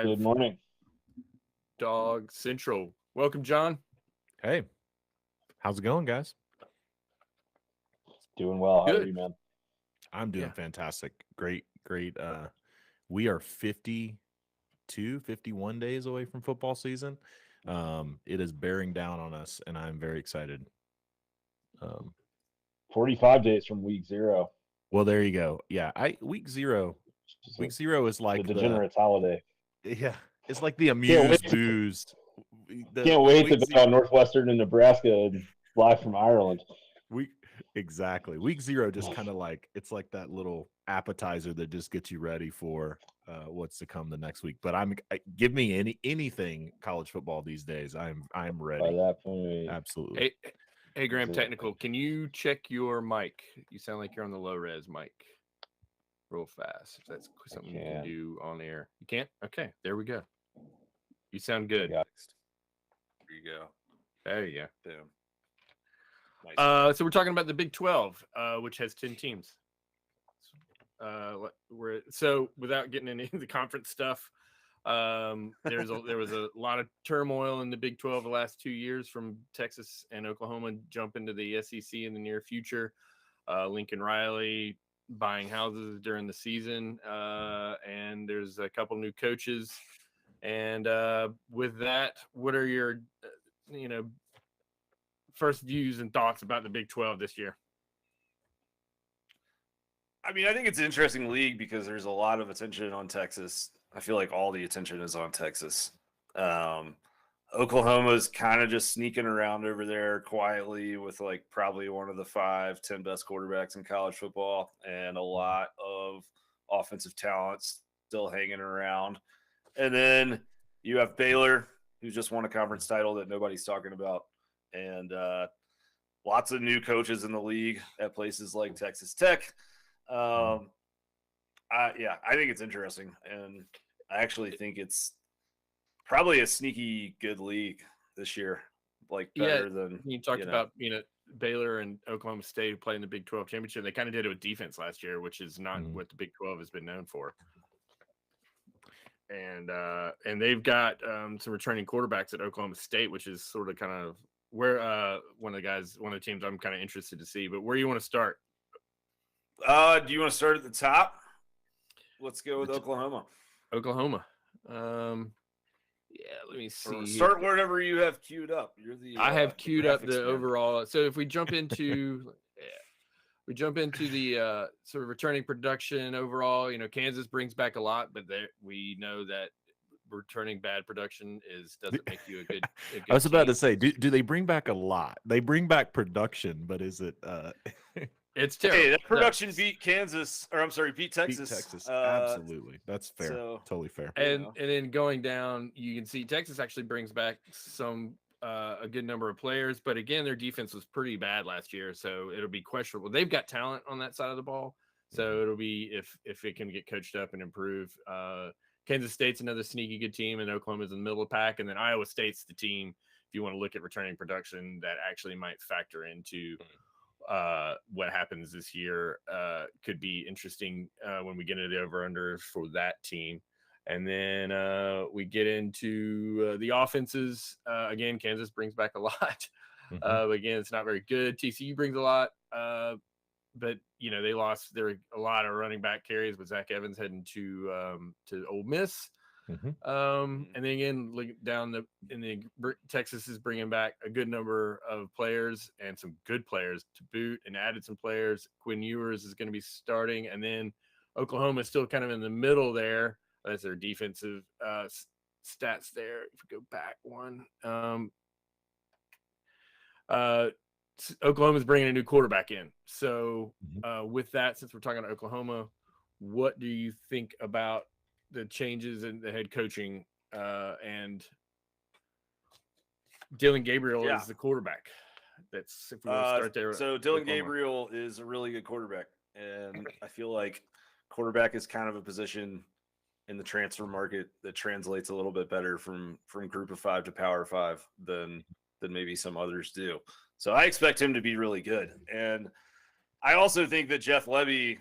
Good morning. Dog Central. Welcome, John. Hey, how's it going, guys? Doing well. How are Good. you, man? I'm doing fantastic. Great. We are 51 days away from football season. It is bearing down on us, and I'm very excited. 45 days from week 0. Well, there you go. Yeah, week zero. Week 0 is like the degenerates holiday. Yeah, it's like the amused booze. Can't wait to be on Northwestern in Nebraska live from Ireland. Exactly. Week 0 just kind of like, it's like that little appetizer that just gets you ready for what's to come the next week. But give me anything college football these days. I'm ready. By that point, absolutely. Hey, Graham, technical. Can you check your mic? You sound like you're on the low res mic. Real fast. If that's something you can do on air. You can't? Okay, there we go. You sound good. There you go. There you go. Boom. Nice. So we're talking about the Big 12, which has 10 teams. So without getting into the conference stuff, there was a lot of turmoil in the Big 12 the last 2 years, from Texas and Oklahoma jump into the SEC in the near future. Lincoln Riley buying houses during the season, and there's a couple new coaches. And with that, what are your first views and thoughts about the Big 12 this year? I mean, I think it's an interesting league because there's a lot of attention on Texas. I feel like all the attention is on Texas. Oklahoma's kind of just sneaking around over there quietly with like probably one of the 5-10 best quarterbacks in college football and a lot of offensive talent still hanging around. And then you have Baylor, who just won a conference title that nobody's talking about. And lots of new coaches in the league at places like Texas Tech. I think it's interesting. And I actually think it's probably a sneaky good league this year. Like better than you talked about, Baylor and Oklahoma State playing the Big 12 championship. They kind of did it with defense last year, which is not what the Big 12 has been known for. And they've got some returning quarterbacks at Oklahoma State, which is sort of kind of where one of the teams I'm kind of interested to see. But where do you want to start? Do you want to start at the top? Let's go with Oklahoma. Let me see. Or start wherever you have queued up. I have queued up the overall. So if we jump into the sort of returning production overall, Kansas brings back a lot, but we know that returning bad production doesn't make you a good I was team. about to say, do they bring back a lot? They bring back production, but is it it's terrible. Hey, that production beat Texas. Beat Texas. Absolutely. That's fair. Totally fair. And then going down, you can see Texas actually brings back a good number of players, but again, their defense was pretty bad last year, so it'll be questionable. They've got talent on that side of the ball, so it'll be if it can get coached up and improve. Kansas State's another sneaky good team, and Oklahoma's in the middle of the pack, and then Iowa State's the team, if you want to look at returning production, that actually might factor into what happens this year. Could be interesting when we get into the over-under for that team. And then we get into the offenses. Again, Kansas brings back a lot. Again, it's not very good. TCU brings a lot. But, they lost a lot of running back carries with Zach Evans heading to Ole Miss. And then again, down Texas is bringing back a good number of players and some good players to boot, and added some players. Quinn Ewers is going to be starting. And then Oklahoma is still kind of in the middle there. That's their defensive stats there. If we go back one, Oklahoma's bringing a new quarterback in. So with that, since we're talking about Oklahoma, what do you think about the changes in the head coaching and Dylan Gabriel is the quarterback? That's if we want to start there. So Dylan Gabriel is a really good quarterback, and I feel like quarterback is kind of a position in the transfer market that translates a little bit better from group of 5 to power 5 than maybe some others do. So I expect him to be really good. And I also think that Jeff Lebby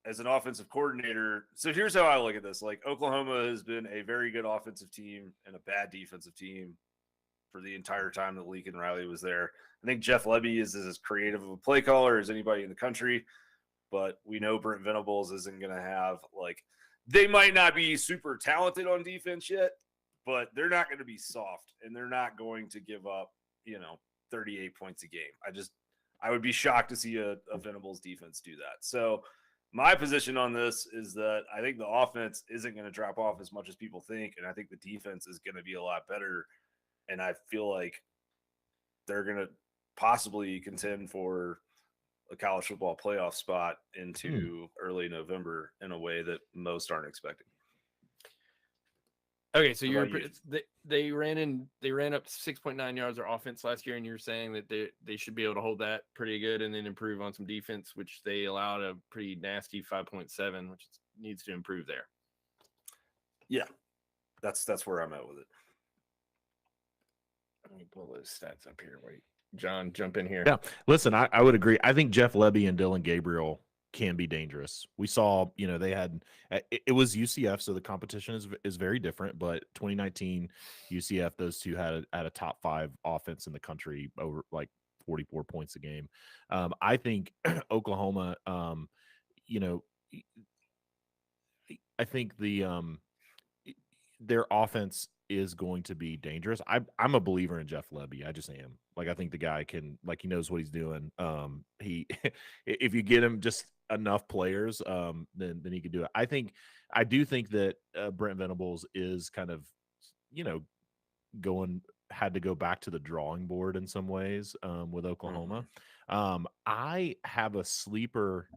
as an offensive coordinator, so here's how I look at this. Like, Oklahoma has been a very good offensive team and a bad defensive team for the entire time that Lincoln Riley was there. I think Jeff Lebby is as creative of a play caller as anybody in the country, but we know Brent Venables isn't going to have, like, they might not be super talented on defense yet, but they're not going to be soft, and they're not going to give up, 38 points a game. I would be shocked to see a Venables defense do that. So my position on this is that I think the offense isn't going to drop off as much as people think, and I think the defense is going to be a lot better. And I feel like they're going to possibly contend for a college football playoff spot into early November in a way that most aren't expecting. Okay, so they ran up 6.9 yards of offense last year, and you're saying that they should be able to hold that pretty good and then improve on some defense, which they allowed a pretty nasty 5.7, which needs to improve there. Yeah, that's where I'm at with it. Let me pull those stats up here. Wait, John, jump in here. Yeah, listen, I would agree. I think Jeff Lebby and Dylan Gabriel can be dangerous. We saw, they had it was UCF, so the competition is very different. But 2019 UCF, those two had a top 5 offense in the country, over like 44 points a game. I think Oklahoma, I think their offense is going to be dangerous. I'm a believer in Jeff Lebby. I just am. Like, I think the guy can, like, he knows what he's doing. If you get him just enough players, then he could do it. I do think that Brent Venables is kind of, had to go back to the drawing board in some ways with Oklahoma. I have a sleeper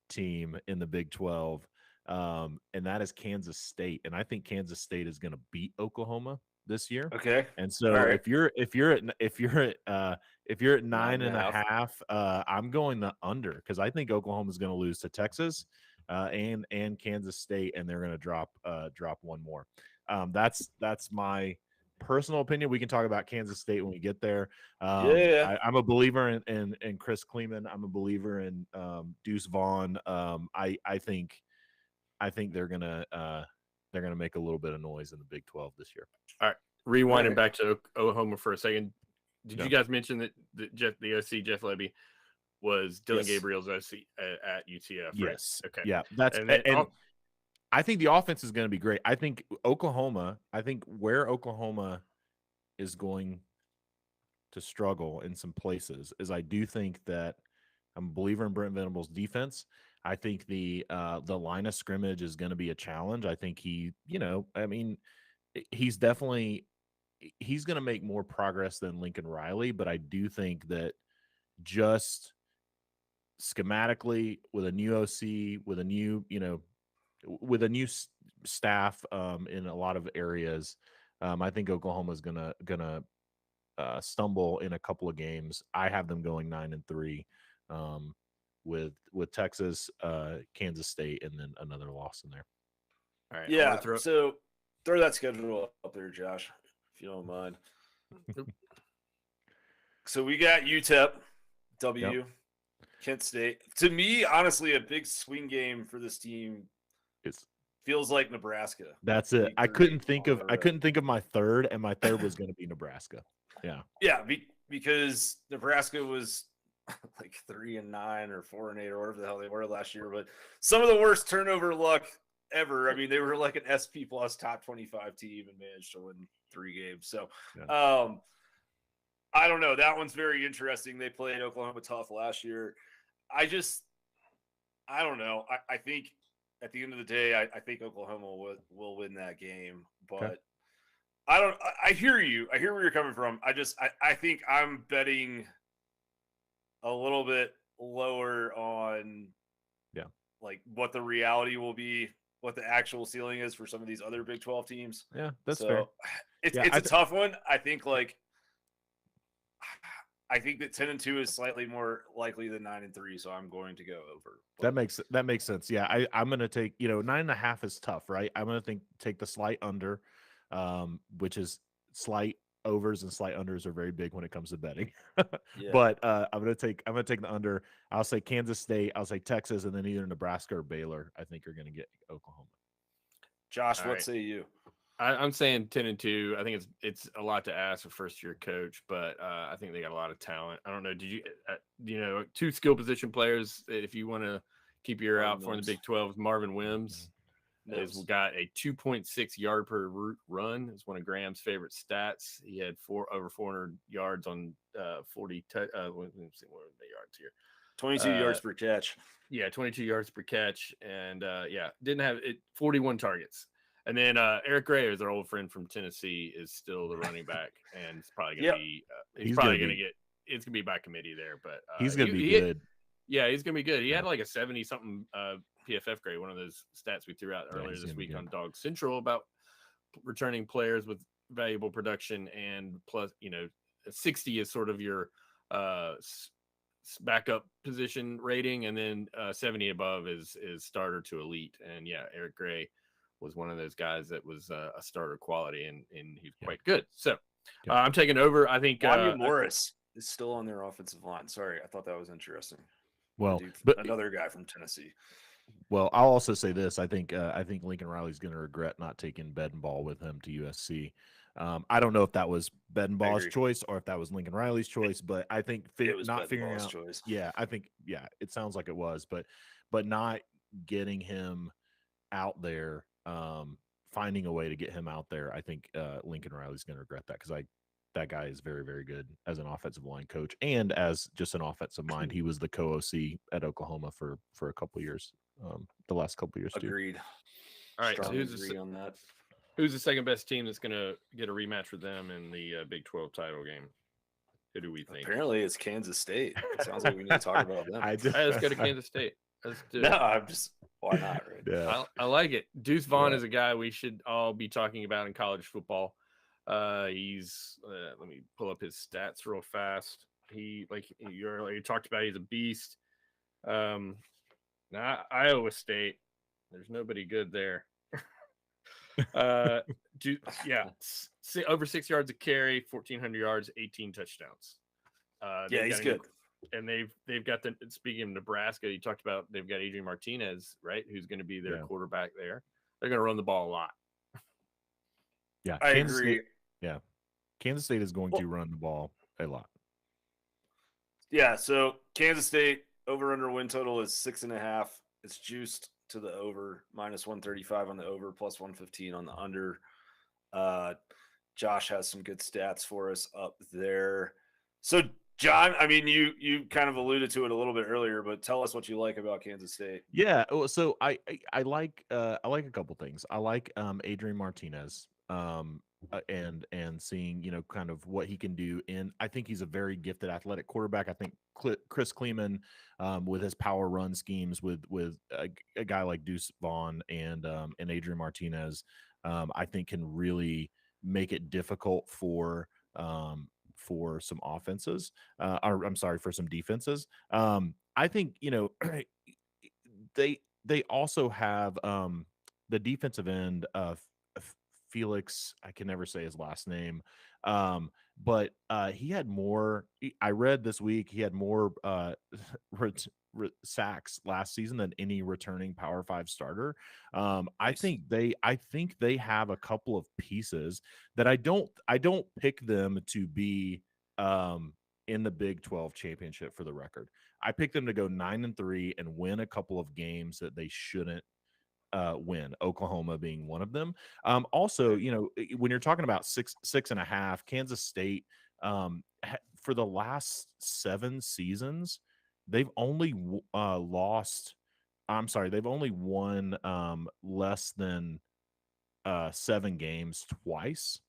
team in the Big 12. And that is Kansas State, and I think Kansas State is going to beat Oklahoma this year. Okay, and so right. if you're at 9.5, I'm going the under, because I think Oklahoma is going to lose to Texas and Kansas State, and they're going to drop one more. That's my personal opinion. We can talk about Kansas State when we get there. I'm a believer in Chris Kleeman. I'm a believer in Deuce Vaughn. I think they're gonna make a little bit of noise in the Big 12 this year. All right, rewinding back to Oklahoma for a second. Did you guys mention that the OC Jeff Lebby was Dylan Gabriel's OC at UTF? Right? Yes. Okay. Yeah, and I think the offense is going to be great. I think where Oklahoma is going to struggle in some places is, I do think that I'm a believer in Brent Venables' defense. I think the line of scrimmage is going to be a challenge. I think he's going to make more progress than Lincoln Riley, but I do think that just schematically, with a new OC, with a new staff in a lot of areas, I think Oklahoma is gonna stumble in a couple of games. I have them going 9-3. With Texas, Kansas State, and then another loss in there. All right. Yeah. So throw that schedule up there, Josh, if you don't mind. So we got UTEP, Kent State. To me, honestly, a big swing game for this team. Feels like Nebraska. That's it. I couldn't think of my third, and my third was going to be Nebraska. Yeah. Yeah, because Nebraska was like 3-9 or 4-8 or whatever the hell they were last year, but some of the worst turnover luck ever. I mean, they were like an SP plus top 25 team and managed to win 3 games. So, I don't know. That one's very interesting. They played Oklahoma tough last year. I don't know. I think at the end of the day, I think Oklahoma will win that game, but I hear you. I hear where you're coming from. I think I'm betting a little bit lower on like what the reality will be, what the actual ceiling is for some of these other Big 12 teams. Yeah, that's fair. It's a tough one. I think that 10-2 is slightly more likely than 9-3, so I'm going to go over. That makes sense. Yeah, I'm going to take 9.5 is tough, right? I'm going to take the slight under, which is slight overs and slight unders are very big when it comes to betting. Yeah. But I'm gonna take the under. I'll say Kansas State, I'll say Texas, and then either Nebraska or Baylor, I think, are gonna get Oklahoma. Josh, All what right. say you? I'm saying 10-2. I think it's a lot to ask for first-year coach, but I think they got a lot of talent. I don't know. Did you two skill position players? If you want to keep your eye out for in the Big 12, Marvin Williams has got a 2.6 yard per run. It's one of Graham's favorite stats. He had over 400 yards on 40. Let me see what are the yards here. 22 yards per catch. Yeah, 22 yards per catch, and didn't have it. 41 targets. And then Eric Gray, is our old friend from Tennessee, is still the running back, and it's probably going to be. He's probably going to get. It's going to be by committee there, but he's going to be good. Yeah, he's going to be good. He had like a 70-something PFF grade, one of those stats we threw out earlier this week on Dog Central about returning players with valuable production, and plus, 60 is sort of your backup position rating, and then 70 above is starter to elite. And yeah, Eric Gray was one of those guys that was a starter quality, and he's quite good. So I'm taking over. I think Morris is still on their offensive line. Sorry, I thought that was interesting. Well, but another guy from Tennessee. Well, I'll also say this. I think Lincoln Riley's going to regret not taking Bedenbaugh with him to USC. I don't know if that was Bedenbaugh's choice or if that was Lincoln Riley's choice, but I think not figuring out. Choice. Yeah, I think it sounds like it was, but not getting him out there, finding a way to get him out there. I think Lincoln Riley's going to regret that, because that guy is very, very good as an offensive line coach and as just an offensive mind. He was the co-OC at Oklahoma for a couple of years, the last couple of years. Agreed. Too. All right, so who's the second best team that's going to get a rematch with them in the Big 12 title game? Who do we think? Apparently, it's Kansas State. It sounds like we need to talk about them. Let's go to Kansas State. Let's do it. No, I'm just, why not? Right? Yeah. I like it. Deuce Vaughn is a guy we should all be talking about in college football. He's let me pull up his stats real fast. He, like you talked about, he's a beast. Now Iowa State, there's nobody good there. Over 6 yards a carry, 1,400 yards, 18 touchdowns. He's good. And they've got speaking of Nebraska, you talked about, they've got Adrian Martinez, right, who's going to be their quarterback there. They're going to run the ball a lot. Yeah, I agree. Kansas State is going to run the ball a lot. Yeah, so Kansas State over/under win total is 6.5. It's juiced to the over, -135 on the over, +115 on the under. Josh has some good stats for us up there. So, John, I mean, you kind of alluded to it a little bit earlier, but tell us what you like about Kansas State. Yeah, so I like a couple things. I like Adrian Martinez. And seeing, kind of what he can do. And I think he's a very gifted athletic quarterback. I think Chris Kleeman, with his power run schemes with a guy like Deuce Vaughn and Adrian Martinez, I think can really make it difficult for some offenses. For some defenses. I think, they also have the defensive end of Felix, I can never say his last name, but he had more. I read this week he had more sacks last season than any returning Power 5 starter. I think they have a couple of pieces that I don't pick them to be in the Big 12 championship. For the record, I picked them to go 9-3 and win a couple of games that they shouldn't win, Oklahoma being one of them. Also, when you're talking about 6.5, Kansas State, for the last 7 seasons, they've only they've only won less than 7 games twice,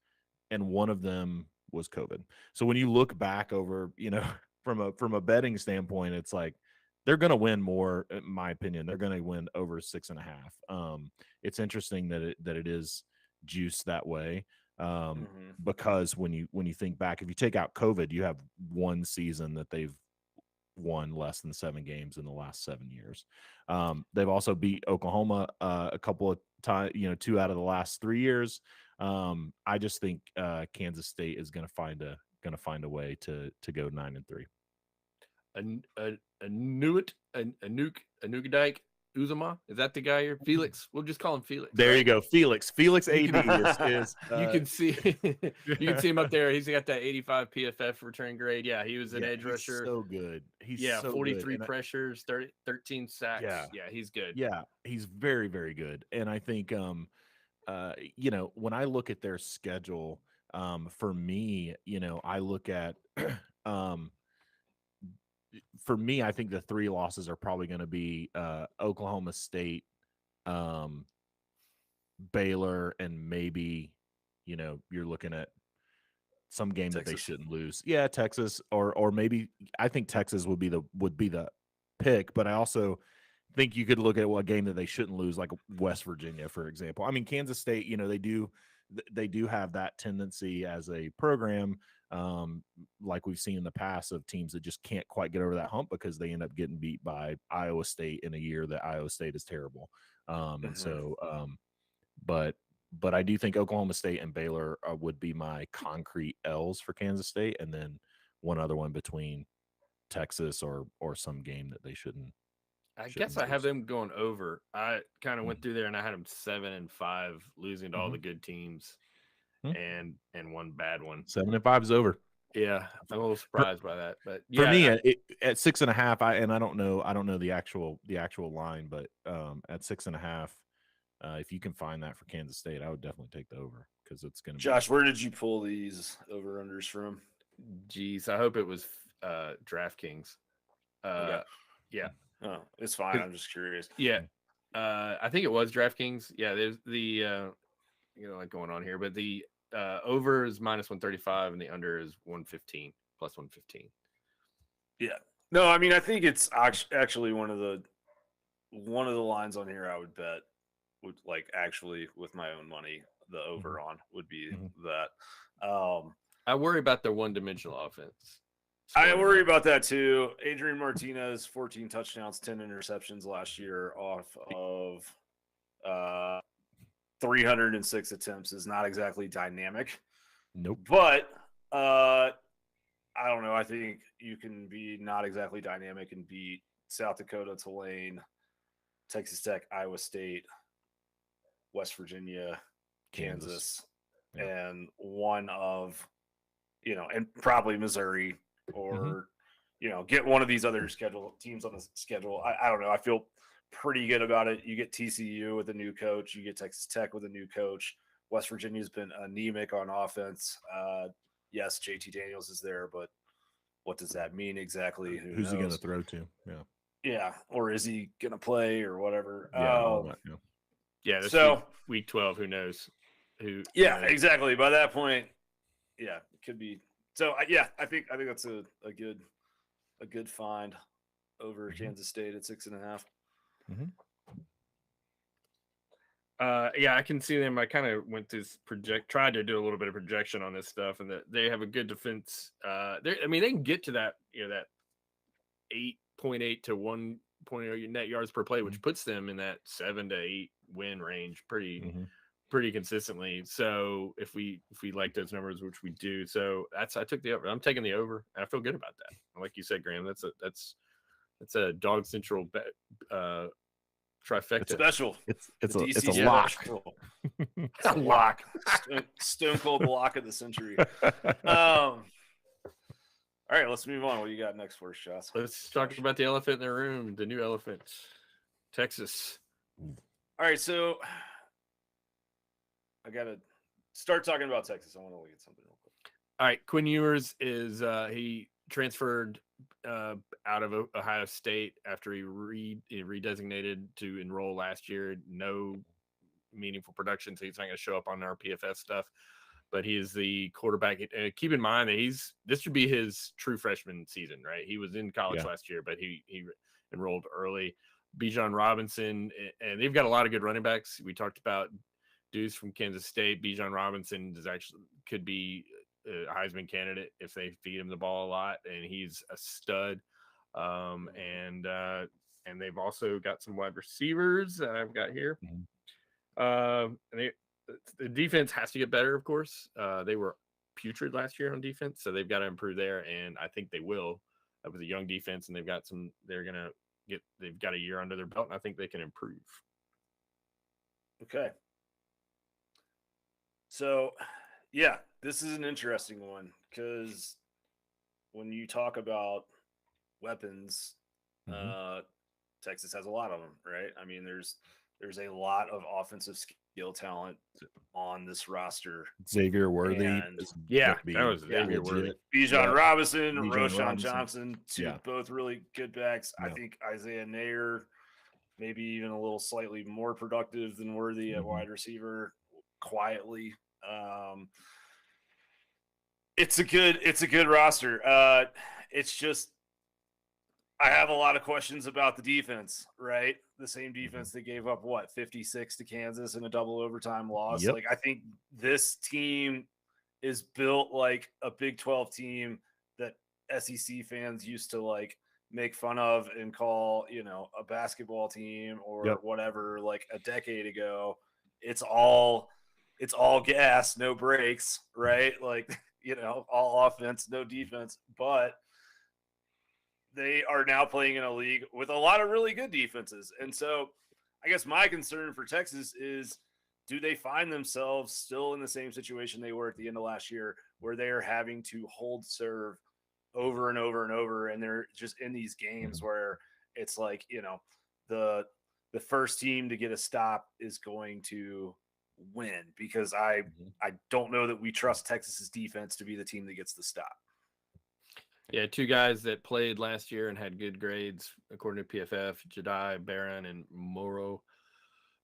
and one of them was COVID. So when you look back over, from a betting standpoint, it's like, they're going to win more, in my opinion. They're going to win over 6.5. It's interesting that it is juiced that way, because when you think back, if you take out COVID, you have one season that they've won less than 7 games in the last 7 years. They've also beat Oklahoma a couple of times, 2 out of the last 3 years. I just think Kansas State is going to find a way to go 9-3. A Nukadike Uzama, is that the guy here? Felix, we'll just call him Felix. There right? you go, Felix AD is you can see him up there. He's got that 85 PFF return grade. Yeah, he was an edge rusher. So good. He's so 43 good. pressures, 13 sacks. Yeah, he's good. Yeah, he's very, very good. And I think when I look at their schedule, for me, I look at for me, I think the 3 losses are probably going to be Oklahoma State, Baylor, and maybe, you're looking at some game Texas. that they shouldn't lose. Yeah, Texas, or maybe I think Texas would be the pick, but I also think you could look at what game that they shouldn't lose, like West Virginia, for example. I mean, Kansas State, they do have that tendency as a program, like we've seen in the past, of teams that just can't quite get over that hump because they end up getting beat by Iowa State in a year that Iowa State is terrible. And so, but I do think Oklahoma State and Baylor would be my concrete L's for Kansas State, and then one other one between Texas or some game that they shouldn't. I guess I have them going over. I kind of went through there and I had them 7-5, losing to all the good teams, and one bad one. 7-5 is over. Yeah, I'm a little surprised by that, but for me, at 6.5, I don't know the actual line, but at 6.5, if you can find that for Kansas State, I would definitely take the over, because it's going to. Josh, where did you pull these over unders from? Geez, I hope it was DraftKings. Okay. Yeah. Oh, it's fine. I'm just curious. Yeah. I think it was DraftKings. Yeah, there's the like going on here, but the over is -135 and the under is 115, plus 115. Yeah. No, I mean, I think it's actually one of the lines on here I would bet would, like, actually with my own money, the over on would be that. I worry about their one-dimensional offense. I worry about that too. Adrian Martinez, 14 touchdowns, 10 interceptions last year off of 306 attempts is not exactly dynamic. Nope. But I don't know. I think you can be not exactly dynamic and beat South Dakota, Tulane, Texas Tech, Iowa State, West Virginia, Kansas. And one of, and probably Missouri, or get one of these other teams on the schedule. I don't know. I feel pretty good about it. You get TCU with a new coach. You get Texas Tech with a new coach. West Virginia's been anemic on offense. Yes, JT Daniels is there, but what does that mean exactly? Who's he going to throw to? Yeah. Or is he going to play or whatever? Yeah. Week 12, who knows? Exactly. By that point, it could be. So I think that's a good find over Kansas State at 6.5. I can see them. I kind of went this tried to do a little bit of projection on this stuff, and that they have a good defense. They can get to that, that 8.8 to 1.0 net yards per play, which puts them in that 7 to 8 win range pretty consistently. So if we like those numbers, which we do, so I took the over. I'm taking the over. I feel good about that. Like you said, Graham, that's a Dog Central trifecta. It's special. It's a lock. It's a lock. Stone cold lock of the century. All right, let's move on. What do you got next for us, Josh? Let's talk about the elephant in the room, the new elephant, Texas. All right, so I got to start talking about Texas. I want to look at something real quick. All right, Quinn Ewers is he transferred out of Ohio State after he redesignated to enroll last year. No meaningful production, so he's not going to show up on our PFF stuff. But he is the quarterback. Keep in mind that this should be his true freshman season, right? He was in college last year, but he enrolled early. Bijan Robinson, and they've got a lot of good running backs. We talked about Deuce from Kansas State. Bijan Robinson could be a Heisman candidate if they feed him the ball a lot, and he's a stud. And they've also got some wide receivers that I've got here. And the defense has to get better, of course. They were putrid last year on defense, so they've got to improve there, and I think they will with a young defense, and they've got a year under their belt, and I think they can improve. Okay. So, yeah, this is an interesting one because when you talk about weapons, Texas has a lot of them, right? I mean, there's a lot of offensive skill talent on this roster. Xavier Worthy. And that was Xavier Worthy. Bijan Robinson, Bijan Roshan Robinson. Johnson, both really good backs. Yeah. I think Isaiah Nair, maybe even a little slightly more productive than Worthy at wide receiver, quietly. It's a good roster. It's just I have a lot of questions about the defense, right? The same defense that gave up 56 to Kansas in a double overtime loss. Yep. Like, I think this team is built like a Big 12 team that SEC fans used to like make fun of and call, a basketball team or whatever, like a decade ago. It's all gas, no brakes, right? Like, all offense, no defense, but they are now playing in a league with a lot of really good defenses. And so I guess my concern for Texas is, do they find themselves still in the same situation they were at the end of last year, where they are having to hold serve over and over and over, and they're just in these games where it's like, the first team to get a stop is going to win, because I don't know that we trust Texas's defense to be the team that gets the stop. Yeah, two guys that played last year and had good grades according to PFF: Jedi Barron and Moro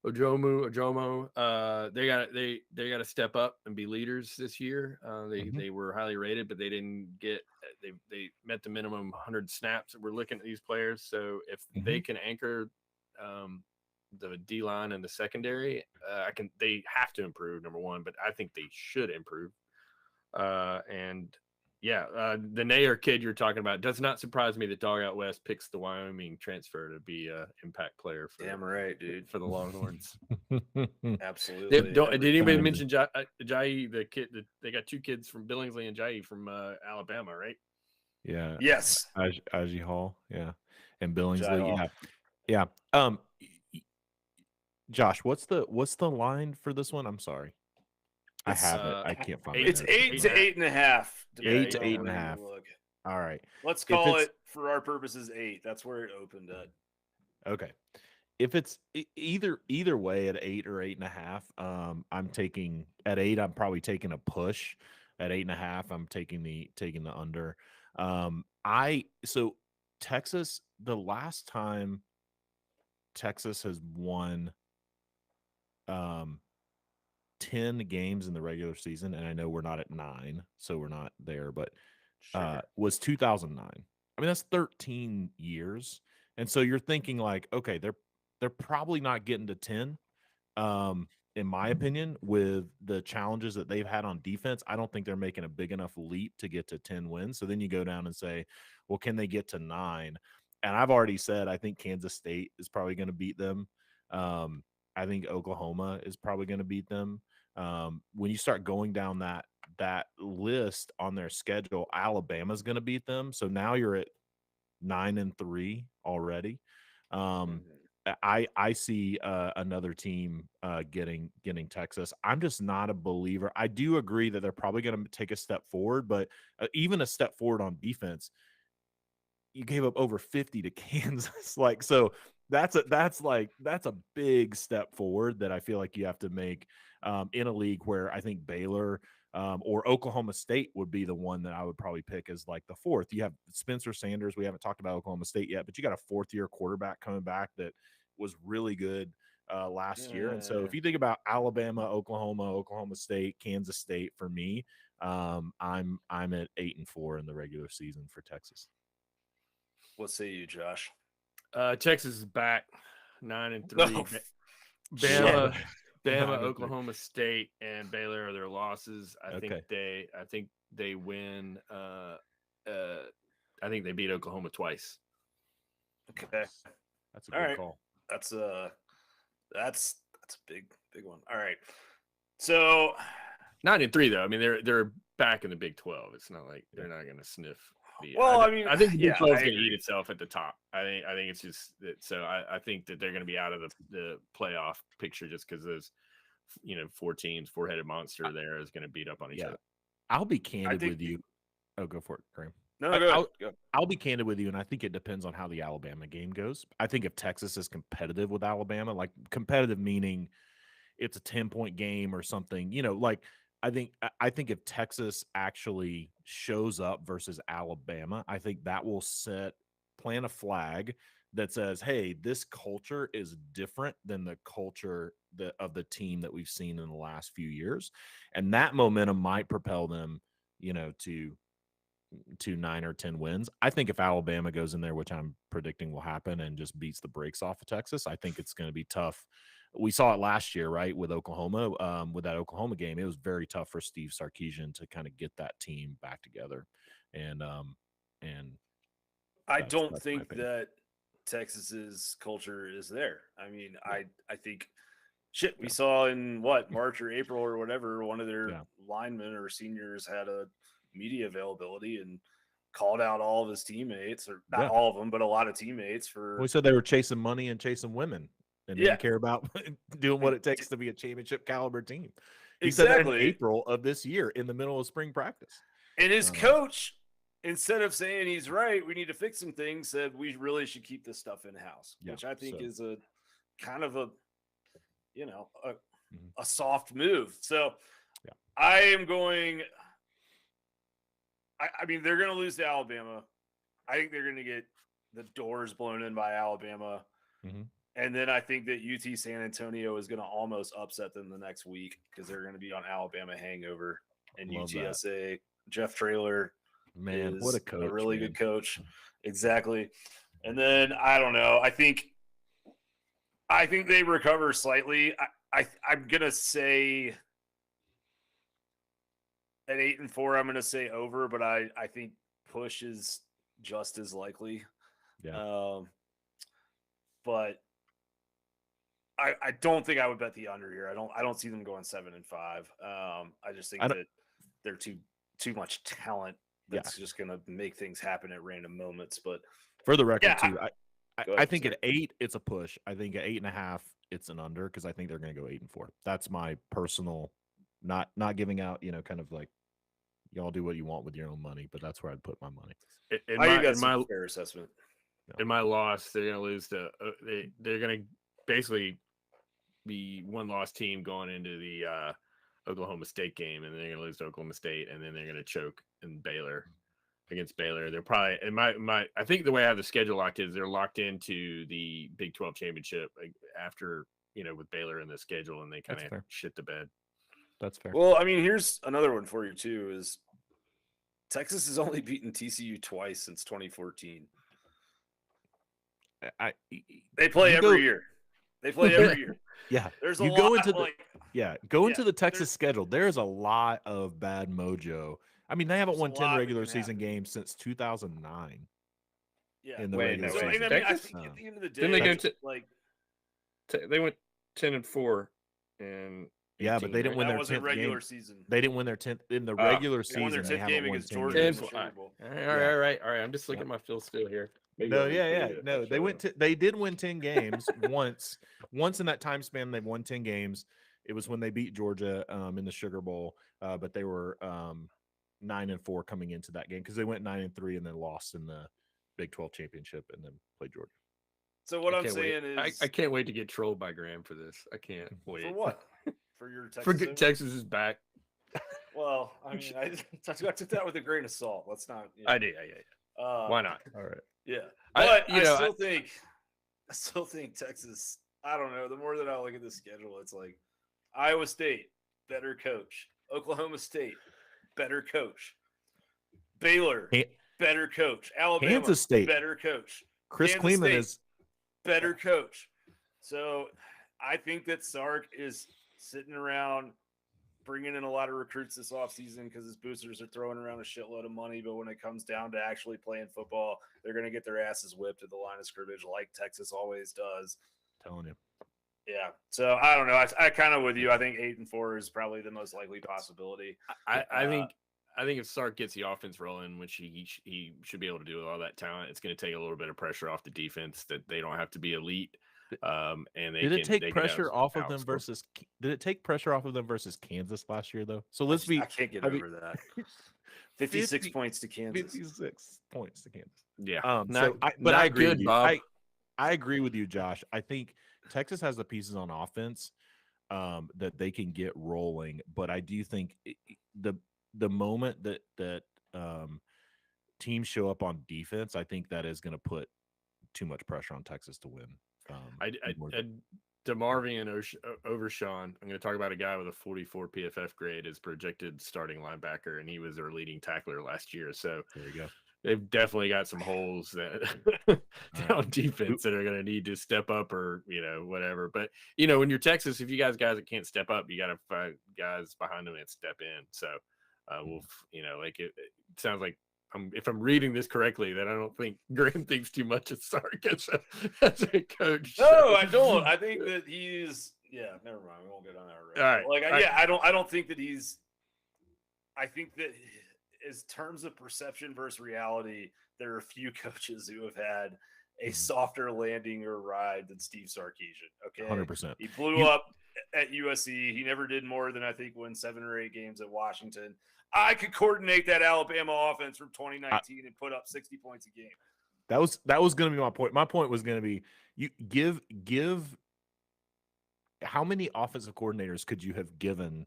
Ojomo. They got to step up and be leaders this year. They were highly rated, but they didn't get. They met the minimum 100 snaps. We're looking at these players, so if they can anchor the D line and the secondary, they have to improve, number one. But I think they should improve. The Nair kid you're talking about, does not surprise me that Dog Out West picks the Wyoming transfer to be an impact player for for the Longhorns. Absolutely. Did anybody mention Jai, the kid? They got two kids from Billingsley and Jai from Alabama, right? Yeah. Yes. Aji Hall. Yeah. And Billingsley. Hall. Yeah. Josh, what's the line for this one? I'm sorry. I have it. I can't find it. It's 8 to 8.5. 8 to 8.5. All right. Let's call it, for our purposes, 8. That's where it opened at. Okay. If it's either way at 8 or 8.5, I'm taking at 8. I'm probably taking a push. At 8.5, I'm taking the under. So Texas, the last time Texas has won 10 games in the regular season, and I know we're not at 9, so we're not there, but was 2009. I mean, that's 13 years. And so you're thinking like, okay, they're probably not getting to 10. In my opinion, with the challenges that they've had on defense, I don't think they're making a big enough leap to get to 10 wins. So then you go down and say, well, can they get to 9? And I've already said I think Kansas State is probably going to beat them. I think Oklahoma is probably going to beat them. When you start going down that list on their schedule, Alabama's going to beat them. So now you're at 9-3 already. I see another team getting Texas. I'm just not a believer. I do agree that they're probably going to take a step forward, but even a step forward on defense, you gave up over 50 to Kansas. That's a big step forward that I feel like you have to make in a league where I think Baylor or Oklahoma State would be the one that I would probably pick as like the fourth. You have Spencer Sanders. We haven't talked about Oklahoma State yet, but you got a 4th-year quarterback coming back that was really good last year. And so if you think about Alabama, Oklahoma State, Kansas State, for me, I'm at 8-4 in the regular season for Texas. What say you, Josh? Texas is back 9-3. No. Bama, Oklahoma State, and Baylor are their losses. I think they win. I think they beat Oklahoma twice. Okay, that's a good call. That's a big one. All right. So 9-3 though. I mean, they're back in the Big 12. It's not like they're not going to sniff. Well, I think the Big 12 is I going to agree. eat itself at the top. I think it's just that. So I think that they're going to be out of the playoff picture just because those 4 teams, 4-headed monster there is going to beat up on each other. I'll be candid think- with you. Oh, go for it, Graham. No, go ahead. I'll be candid with you, and I think it depends on how the Alabama game goes. I think if Texas is competitive with Alabama, like competitive meaning it's a 10-point game or something, like I think if Texas actually shows up versus Alabama, I think that will plant a flag that says, hey, this culture is different than the culture of the team that we've seen in the last few years. And that momentum might propel them, to 9 or 10 wins. I think if Alabama goes in there, which I'm predicting will happen, and just beats the brakes off of Texas, I think it's going to be tough. We saw it last year, right, with Oklahoma. With that Oklahoma game, it was very tough for Steve Sarkisian to kind of get that team back together. And I don't think that Texas's culture is there. I mean, I think we saw in March or April or whatever, one of their linemen or seniors had a media availability and called out all of his teammates, or not all of them, but a lot of teammates for. We said they were chasing money and chasing women and didn't care about doing what it takes to be a championship caliber team. He said that in April of this year in the middle of spring practice. And his coach, instead of saying he's right, we need to fix some things, said we really should keep this stuff in house, which I think is a kind of a soft move. So I am going. I mean, they're going to lose to Alabama. I think they're going to get the doors blown in by Alabama. Mm-hmm. And then I think that UT San Antonio is going to almost upset them the next week because they're going to be on Alabama hangover. And UTSA, Jeff Traylor, man, what a coach! A really good coach. Exactly. And then I don't know. I think they recover slightly. I'm going to say at 8-4, I'm going to say over, but I think push is just as likely. Yeah. But I don't think I would bet the under here. I don't see them going 7-5. I just think that they're too much talent that's just going to make things happen at random moments. But for the record, too, I think sorry. at 8 it's a push. I think at 8.5 it's an under because I think they're going to go 8-4. That's my personal, not giving out, kind of like y'all do what you want with your own money, but that's where I'd put my money. That's a fair assessment. In my loss, they're going to lose to they're going to basically be one-loss team going into the Oklahoma State game, and then they're going to lose to Oklahoma State, and then they're going to choke against Baylor. They're probably I think the way I have the schedule locked is they're locked into the Big 12 championship after with Baylor in the schedule, and they kind of shit the bed. That's fair. Well, I mean, here's another one for you too: is Texas has only beaten TCU twice since 2014. They play every year. They play every year. Yeah, there's go into the Texas schedule. There's a lot of bad mojo. I mean, they haven't won 10 regular season games since 2009. Yeah, in the regular season. I mean, I think at the end of the day, then they go to they went 10-4 and. Yeah, but they didn't win their 10th regular game. Season. They didn't win their 10th in the regular season. Won their 10th game against Georgia. All right. I'm just looking at my fill still here. No, No, they did win 10 games once. Once in that time span, they've won 10 games. It was when they beat Georgia in the Sugar Bowl, but they were 9-4 coming into that game because they went 9-3 and then lost in the Big 12 championship and then played Georgia. So what I'm saying is, I can't wait to get trolled by Graham for this. I can't wait. For what? For your Texas? For Texas is back. Well, I mean, I took that with a grain of salt. Let's not. I did. Why not? All right. Yeah, but I still think Texas. I don't know. The more that I look at the schedule, it's like Iowa State, better coach. Oklahoma State, better coach. Baylor, better coach. Alabama, Kansas State, better coach. Chris Kleeman is better coach. So I think that Sark is sitting around bringing in a lot of recruits this offseason because his boosters are throwing around a shitload of money. But when it comes down to actually playing football, they're going to get their asses whipped at the line of scrimmage like Texas always does. Telling you. Yeah. So I don't know. I kind of with you. I think 8-4 is probably the most likely possibility. I think if Sark gets the offense rolling, which he should be able to do with all that talent, it's going to take a little bit of pressure off the defense that they don't have to be elite. And they Did it take they pressure can off of them outscore. versus? Did it take pressure off of them versus Kansas last year though? So I can't get over that. 56 points to Kansas. 56 points to Kansas. Yeah. I agree good, with you. Bob. I agree with you, Josh. I think Texas has the pieces on offense that they can get rolling, but I do think the moment that teams show up on defense, I think that is going to put too much pressure on Texas to win. DeMarvin and Overshawn, I'm going to talk about a guy with a 44 PFF grade as projected starting linebacker, and he was their leading tackler last year. So there you go. They've definitely got some holes on defense that are going to need to step up or, whatever. But, when you're Texas, if you guys that can't step up, you got to find guys behind them that step in. So, it sounds like if I'm reading this correctly, then I don't think Graham thinks too much of Sark as a coach. No, I don't. I think that he's never mind. We won't get on that road. All right. I don't think that he's. I think that as terms of perception versus reality, there are a few coaches who have had a softer landing or ride than Steve Sarkisian. Okay, 100%. He blew up at USC. He never did more than I think win 7 or 8 games at Washington. I could coordinate that Alabama offense from 2019 and put up 60 points a game. That was going to be my point. My point was going to be you give how many offensive coordinators could you have given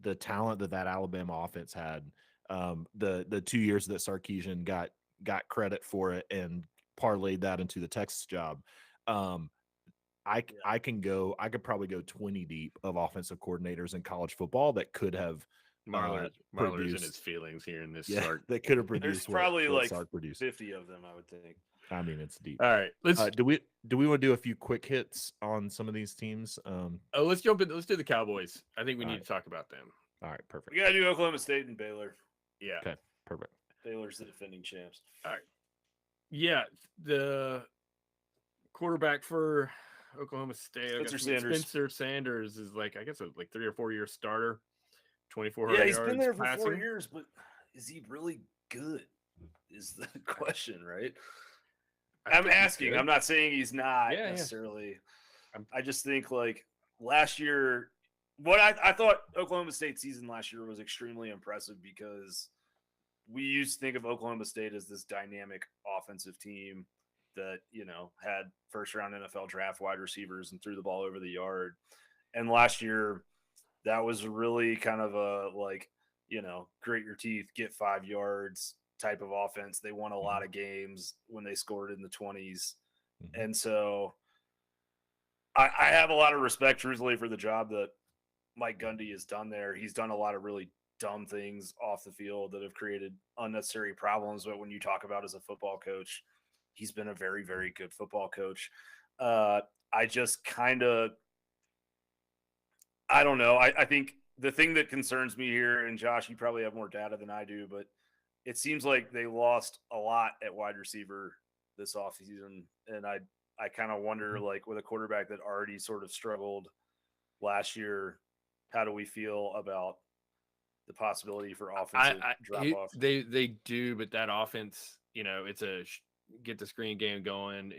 the talent that Alabama offense had the 2 years that Sarkisian got credit for it and parlayed that into the Texas job. I could probably go 20 deep of offensive coordinators in college football that could have Marler's in his feelings here in this Sark. They could have produced. There's probably what like Sark produced. 50 of them, I would think. I mean, it's deep. All right, let's. Do we want to do a few quick hits on some of these teams? Let's jump in. Let's do the Cowboys. I think we need to talk about them. All right, perfect. We gotta do Oklahoma State and Baylor. Yeah. Okay, perfect. Baylor's the defending champs. All right. Yeah, the quarterback for Oklahoma State, Spencer Sanders is like, I guess, a 3 or 4 year starter. 2,400 yards. Yeah, he's been there for passing. 4 years, but is he really good? Is the question, right? I'm asking. I'm not saying he's not necessarily. Yeah. I just think like last year, what I thought Oklahoma State season last year was extremely impressive because we used to think of Oklahoma State as this dynamic offensive team that, had first round NFL draft wide receivers and threw the ball over the yard. And last year, that was really kind of a grit your teeth, get 5 yards type of offense. They won a lot of games when they scored in the 20s. Mm-hmm. And so I have a lot of respect, truthfully, for the job that Mike Gundy has done there. He's done a lot of really dumb things off the field that have created unnecessary problems. But when you talk about as a football coach, he's been a very, very good football coach. I just kind of, I don't know. I think the thing that concerns me here, and Josh, you probably have more data than I do, but it seems like they lost a lot at wide receiver this offseason. And I kind of wonder, like, with a quarterback that already sort of struggled last year, how do we feel about the possibility for offensive drop-off? They do, but that offense, it's a get the screen game going.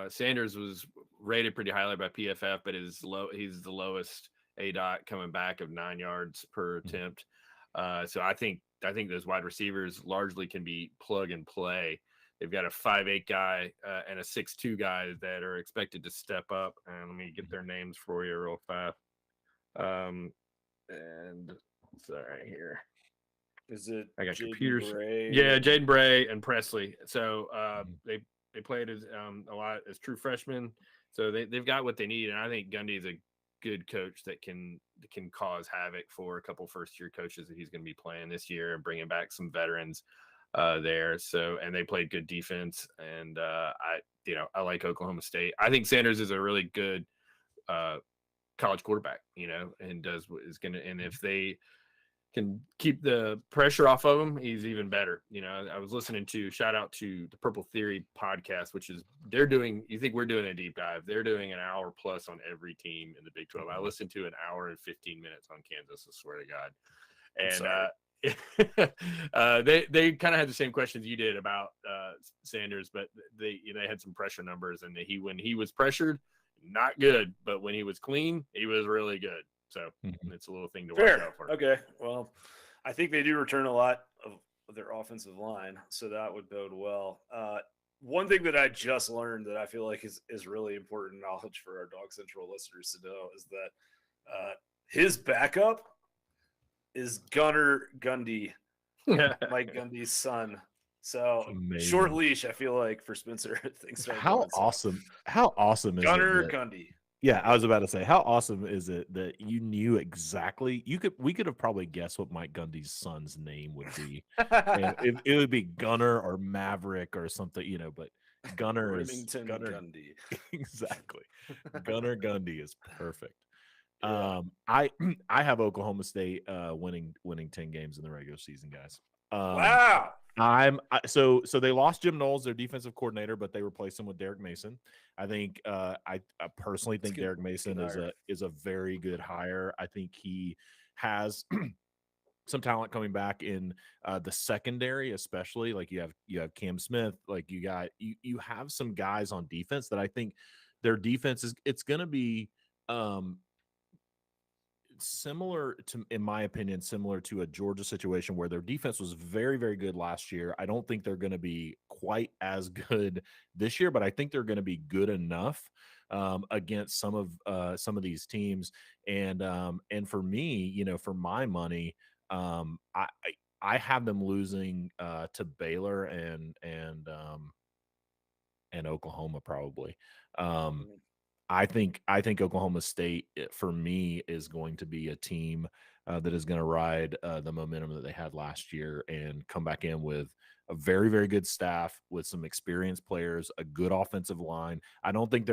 Sanders was rated pretty highly by PFF, but he's the lowest ADOT coming back of 9 yards per attempt. So I think those wide receivers largely can be plug and play. They've got a 5'8" guy and a 6'2" guy that are expected to step up. And let me get their names for you real fast. And sorry here. Is it? I got Jaden computers. Bray? Yeah, Jaden Bray and Presley. So they played as a lot as true freshmen. So they've got what they need, and I think Gundy is a good coach that can cause havoc for a couple first-year coaches that he's going to be playing this year and bringing back some veterans there. So, and they played good defense, and I like Oklahoma State. I think Sanders is a really good college quarterback, and does what is going to. And if they can keep the pressure off of him, he's even better. I was listening to shout out to the Purple Theory podcast, which is they're doing. You think we're doing a deep dive? They're doing an hour plus on every team in the Big 12. I listened to an hour and 15 minutes on Kansas. I swear to God. And they kind of had the same questions you did about Sanders, but they had some pressure numbers, and when he was pressured, not good, but when he was clean, he was really good. So it's a little thing to watch out for. Okay. Well, I think they do return a lot of their offensive line, so that would bode well. One thing that I just learned that I feel like is really important knowledge for our Dog Central listeners to know is that his backup is Gunnar Gundy, Mike Gundy's son. So short leash, I feel like, for Spencer. How awesome is Gunnar Gundy? Yeah, I was about to say, how awesome is it that you knew exactly? We could have probably guessed what Mike Gundy's son's name would be. And it would be Gunner or Maverick or something, but Gunner is Gunner Gundy. Exactly. Gunnar Gundy is perfect. Yeah. I have Oklahoma State winning 10 games in the regular season, guys. Wow. So they lost Jim Knowles, their defensive coordinator, but they replaced him with Derek Mason. I think I personally think Derek Mason is a very good hire. I think he has some talent coming back in the secondary, especially. Like you have Cam Smith, like you have some guys on defense that I think their defense it's going to be similar to, in my opinion, similar to a Georgia situation where their defense was very, very good last year. I don't think they're going to be quite as good this year, but I think they're going to be good enough against some of these teams. And for me, for my money, I have them losing to Baylor and Oklahoma probably. I think Oklahoma State, for me, is going to be a team that is going to ride the momentum that they had last year and come back in with a very, very good staff with some experienced players, a good offensive line. I think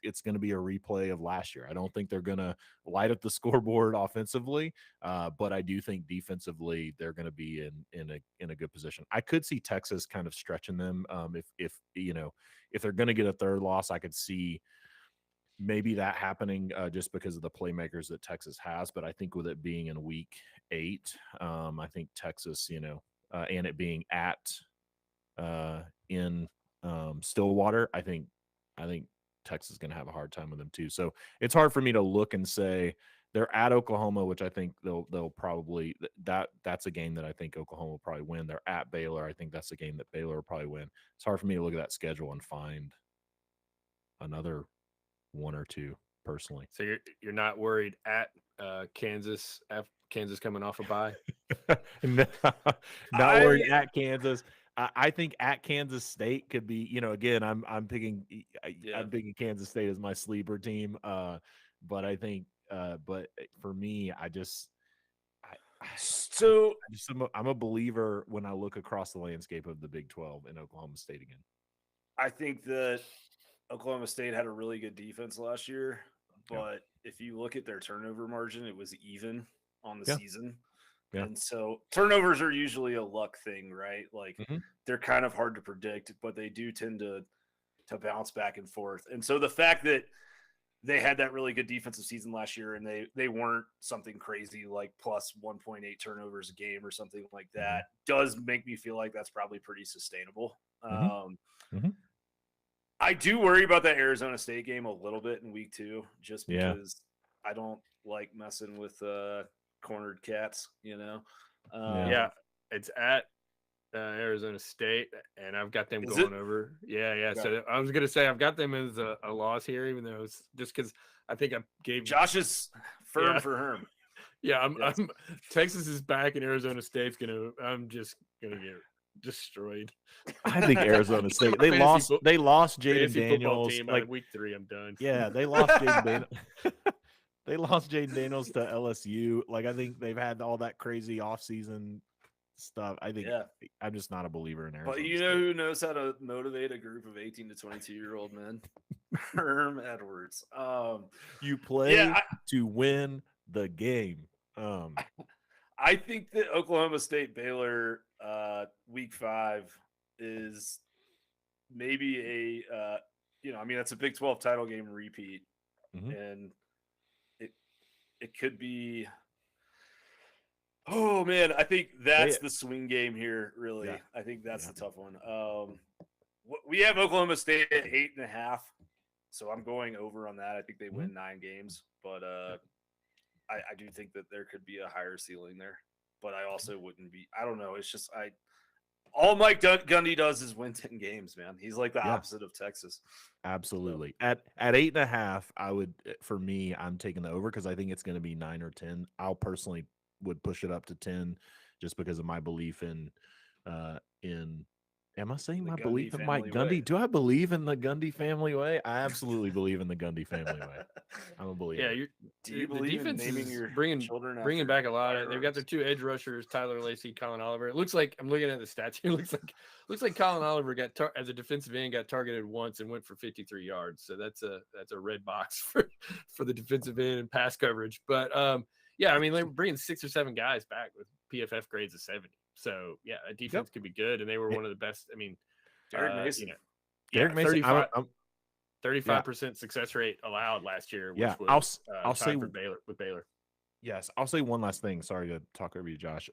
it's going to be a replay of last year. I don't think they're going to light up the scoreboard offensively, but I do think defensively they're going to be in a good position. I could see Texas kind of stretching them if they're going to get a third loss. I could see maybe that happening just because of the playmakers that Texas has. But I think with it being in week 8, I think Texas, and it being in Stillwater, I think Texas is going to have a hard time with them too. So it's hard for me to look and say they're at Oklahoma, which I think they'll probably that's a game that I think Oklahoma will probably win. They're at Baylor. I think that's a game that Baylor will probably win. It's hard for me to look at that schedule and find another one or two personally. So you're not worried at Kansas coming off a bye? Not worried at Kansas. I think at Kansas State could be, again, I'm picking Kansas State as my sleeper team. But I think, but for me, I'm a believer when I look across the landscape of the Big 12 in Oklahoma State again. I think that Oklahoma State had a really good defense last year, but if you look at their turnover margin, it was even on the season. Yeah. And so turnovers are usually a luck thing, right? Like they're kind of hard to predict, but they do tend to bounce back and forth. And so the fact that they had that really good defensive season last year and they weren't something crazy like plus 1.8 turnovers a game or something like that does make me feel like that's probably pretty sustainable. I do worry about that Arizona State game a little bit in week 2, just because I don't like messing with cornered cats, It's at Arizona State, and I've got them going over. Yeah. So I was going to say I've got them as a loss here, even though it's just because I think I gave Josh's firm for Herm. I'm Texas is back, and Arizona State's I'm just gonna get destroyed. I think Arizona State they lost Jaden Daniels like week 3. I'm done. Yeah, they lost Jaden Daniels. They lost Jaden Daniels to LSU. Like I think they've had all that crazy offseason stuff. I think I'm just not a believer in Arizona. But you know who knows how to motivate a group of 18 to 22-year-old men? Herm Edwards. You play to win the game. I think that Oklahoma State Baylor week 5 is maybe a that's a Big 12 title game repeat, and it could be. Oh man, I think that's the swing game here. Really, I think that's the tough one. We have Oklahoma State at 8.5, so I'm going over on that. I think they win 9 games, but I do think that there could be a higher ceiling there. But I also wouldn't be. I don't know. It's just all Mike Gundy does is win 10 games, man. He's like the opposite of Texas. Absolutely. So. At 8.5, I'm taking the over because I think it's going to be 9 or 10. I'll personally would push it up to 10 just because of my belief in am I saying my belief in Mike Gundy? Do I believe in the Gundy family way? I absolutely believe in the Gundy family way. I'm a believer. Yeah, do you believe in naming your children bringing back a lot of, they've got their 2 edge rushers, Tyler Lacey, Colin Oliver. It looks like, I'm looking at the stats here, looks like Colin Oliver got as a defensive end got targeted once and went for 53 yards. So that's a red box for the defensive end and pass coverage. But yeah, I mean, they're bringing 6 or 7 guys back with PFF grades of 70. So yeah, a defense could be good, and they were one of the best. I mean, Derek Mason, Derek Mason, 35% success rate allowed last year. Which was, I'll say for Baylor. Yes, I'll say one last thing. Sorry to talk over you, Josh.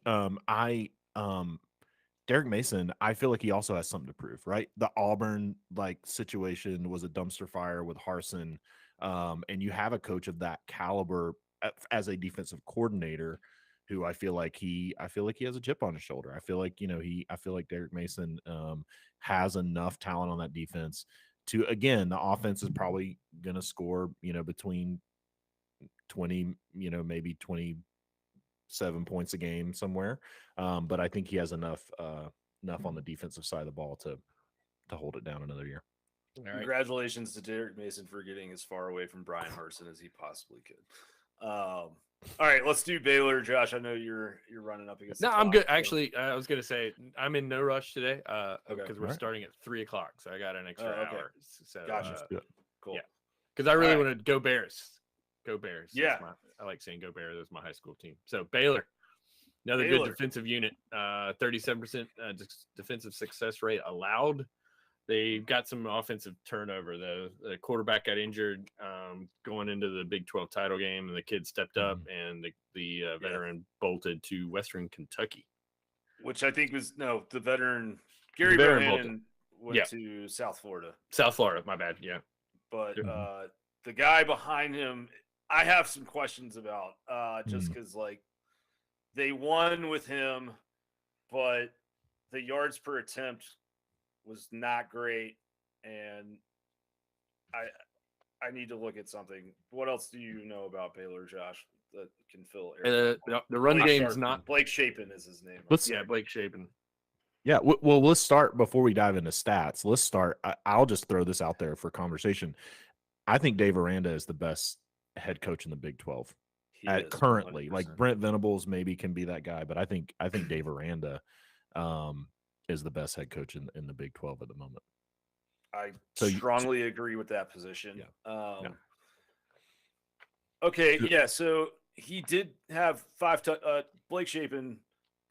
Derek Mason, I feel like he also has something to prove, right? The Auburn situation was a dumpster fire with Harsin, and you have a coach of that caliber as a defensive coordinator who I feel like he has a chip on his shoulder. I feel like, Derek Mason has enough talent on that defense to, again, the offense is probably going to score, between 20, maybe 27 points a game somewhere. But I think he has enough on the defensive side of the ball to hold it down another year. All right. Congratulations to Derek Mason for getting as far away from Brian Harsin as he possibly could. All right, let's do Baylor, Josh. I know you're running up against. No, I'm good. Actually, I was gonna say I'm in no rush today because we're starting at 3:00, so I got an extra hour. So gotcha. Cool. Yeah, because I really want to go Bears. Go Bears. Yeah, I like saying go Bears. That's my high school team. So Baylor, another good defensive unit. 37% defensive success rate allowed. They've got some offensive turnover, though. The quarterback got injured going into the Big 12 title game, and the kid stepped up, and the veteran bolted to Western Kentucky. Which I think was, the veteran, Gary Bohannon went to South Florida. South Florida, my bad, yeah. But the guy behind him, I have some questions about just because, they won with him, but the yards per attempt was not great, and I need to look at something. What else do you know about Baylor, Josh, that can fill the run game is not Blake Shapen is his name. Blake Shapen. Yeah, well, let's start before we dive into stats. Let's start. I'll just throw this out there for conversation. I think Dave Aranda is the best head coach in the Big 12 currently. 100%. Brent Venables maybe can be that guy, but I think Dave Aranda is the best head coach in the Big 12 at the moment. I strongly agree with that position. Yeah. Okay, yeah. So he did have Blake Shapen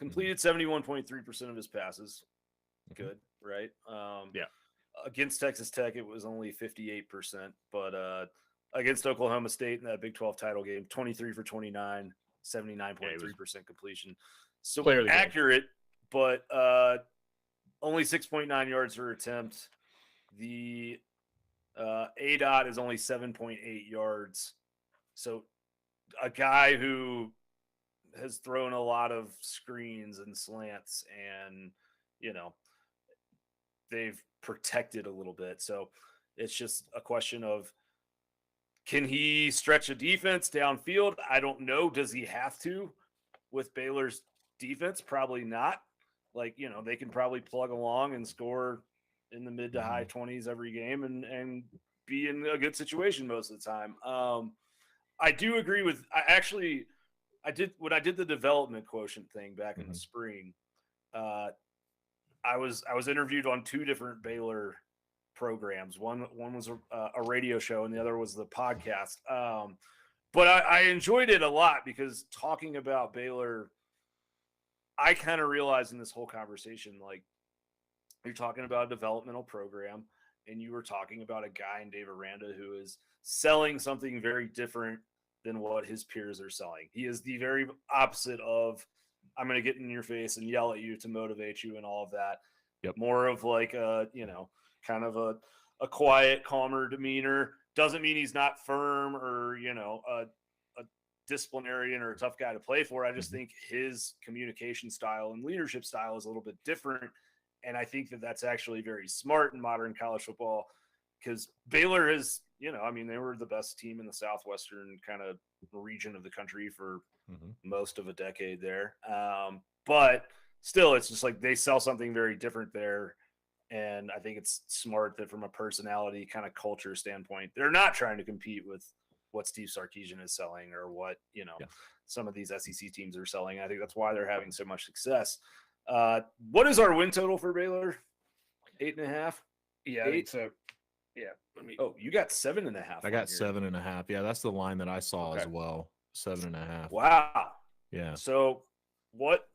completed 71.3% of his passes. Good, right? Yeah. Against Texas Tech, it was only 58%, but against Oklahoma State in that Big 12 title game, 23 for 29, 79.3% completion. So accurate, but only 6.9 yards per attempt. The ADOT is only 7.8 yards. So a guy who has thrown a lot of screens and slants, and they've protected a little bit. So it's just a question of, can he stretch a defense downfield? I don't know. Does he have to with Baylor's defense? Probably not. They can probably plug along and score in the mid to high 20s every game and be in a good situation most of the time. I do agree with, I did the development quotient thing back in the spring. I was interviewed on 2 different Baylor programs. One was a radio show, and the other was the podcast. But I enjoyed it a lot because talking about Baylor I kind of realized in this whole conversation, like, you're talking about a developmental program, and you were talking about a guy in Dave Aranda who is selling something very different than what his peers are selling. He is the very opposite of, I'm going to get in your face and yell at you to motivate you and all of that. Yep. More of like a, kind of a quiet, calmer demeanor. Doesn't mean he's not firm or, a disciplinarian or a tough guy to play for. I just think his communication style and leadership style is a little bit different. And I think that that's actually very smart in modern college football, because Baylor is, they were the best team in the Southwestern kind of region of the country for most of a decade there. But still, it's just like they sell something very different there. And I think it's smart that from a personality kind of culture standpoint, they're not trying to compete with what Steve Sarkisian is selling or what, some of these SEC teams are selling. I think that's why they're having so much success. What is our win total for Baylor? 8.5? Yeah, 8? so. Yeah. You got 7.5. I got 7.5. Yeah, that's the line that I saw as well. 7.5. Wow. Yeah. So what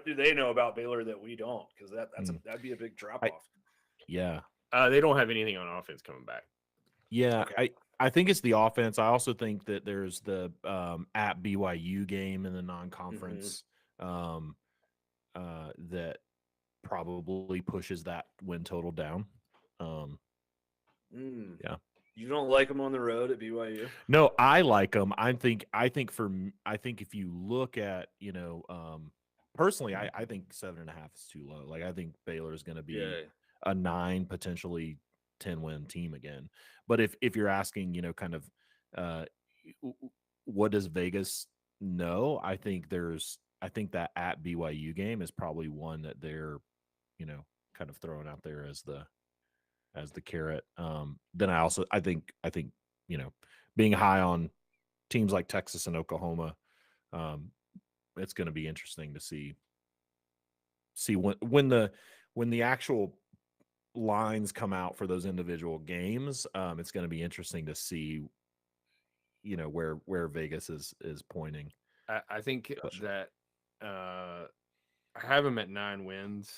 do they know about Baylor that we don't? Because that'd be a big drop off. Yeah. They don't have anything on offense coming back. Yeah. Okay. I think it's the offense. I also think that there's the at BYU game in the non-conference that probably pushes that win total down. Yeah. You don't like them on the road at BYU? No, I like them. I think if you look at, personally, I think 7.5 is too low. Like, I think Baylor is going to be a 9, potentially 10 win team again. But if you're asking, kind of, what does Vegas know? I think that at BYU game is probably one that they're, kind of throwing out there as the carrot. Then I think, being high on teams like Texas and Oklahoma, it's going to be interesting to see when the actual lines come out for those individual games. It's going to be interesting to see, where Vegas is pointing. I think that I have them at 9 wins.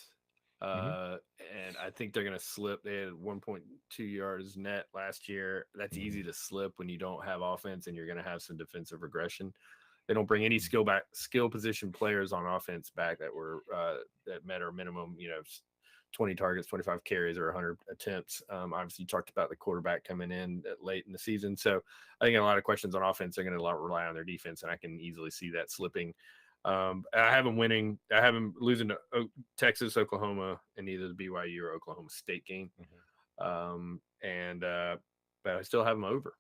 And I think they're going to slip. They had 1.2 yards net last year. That's easy to slip when you don't have offense and you're going to have some defensive regression. They don't bring any skill position players on offense back that were that met our minimum, 20 targets, 25 carries, or 100 attempts. Obviously, you talked about the quarterback coming in late in the season. So I think a lot of questions on offense, they're going to rely on their defense, and I can easily see that slipping. I have them winning. I have them losing to Texas, Oklahoma, in either the BYU or Oklahoma State game. But I still have them over.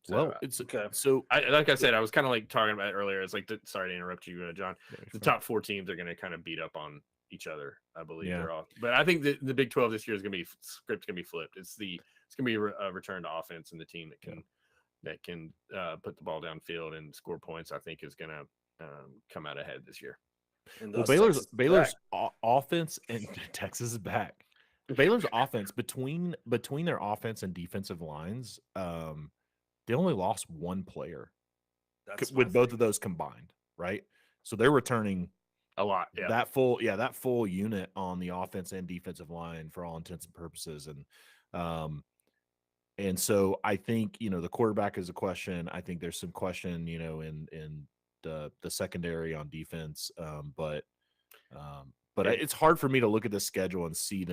So, Well, it's okay. So, like I said, I was kind of like talking about it earlier. It's like, sorry to interrupt you, John. The top 4 teams are going to kind of beat up on each other. I believe they're all. But I think the Big 12 this year is going to be script's going to be flipped. It's going to be a return to offense, and the team that can put the ball downfield and score points, I think, is going to come out ahead this year. Well, Baylor's offense, and Texas is back. Baylor's offense, between their offense and defensive lines, they only lost 1 player with both of those combined, right? So they're returning a lot. Yeah, that full unit on the offense and defensive line for all intents and purposes, and so I think the quarterback is a question. I think there's some question, in the secondary on defense, but it's hard for me to look at the schedule and see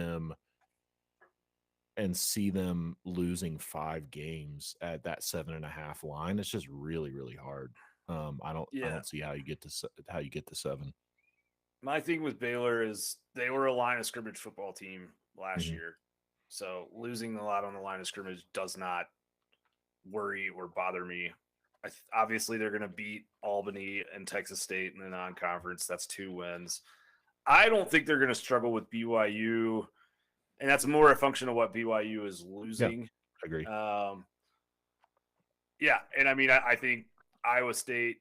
them losing 5 games at that 7.5 line. It's just really, really hard. I don't see how you get to 7. My thing with Baylor is they were a line of scrimmage football team last year. So losing a lot on the line of scrimmage does not worry or bother me. Obviously, they're going to beat Albany and Texas State in the non-conference. That's 2 wins. I don't think they're going to struggle with BYU, and that's more a function of what BYU is losing. Yeah, I agree. And I mean, I think Iowa State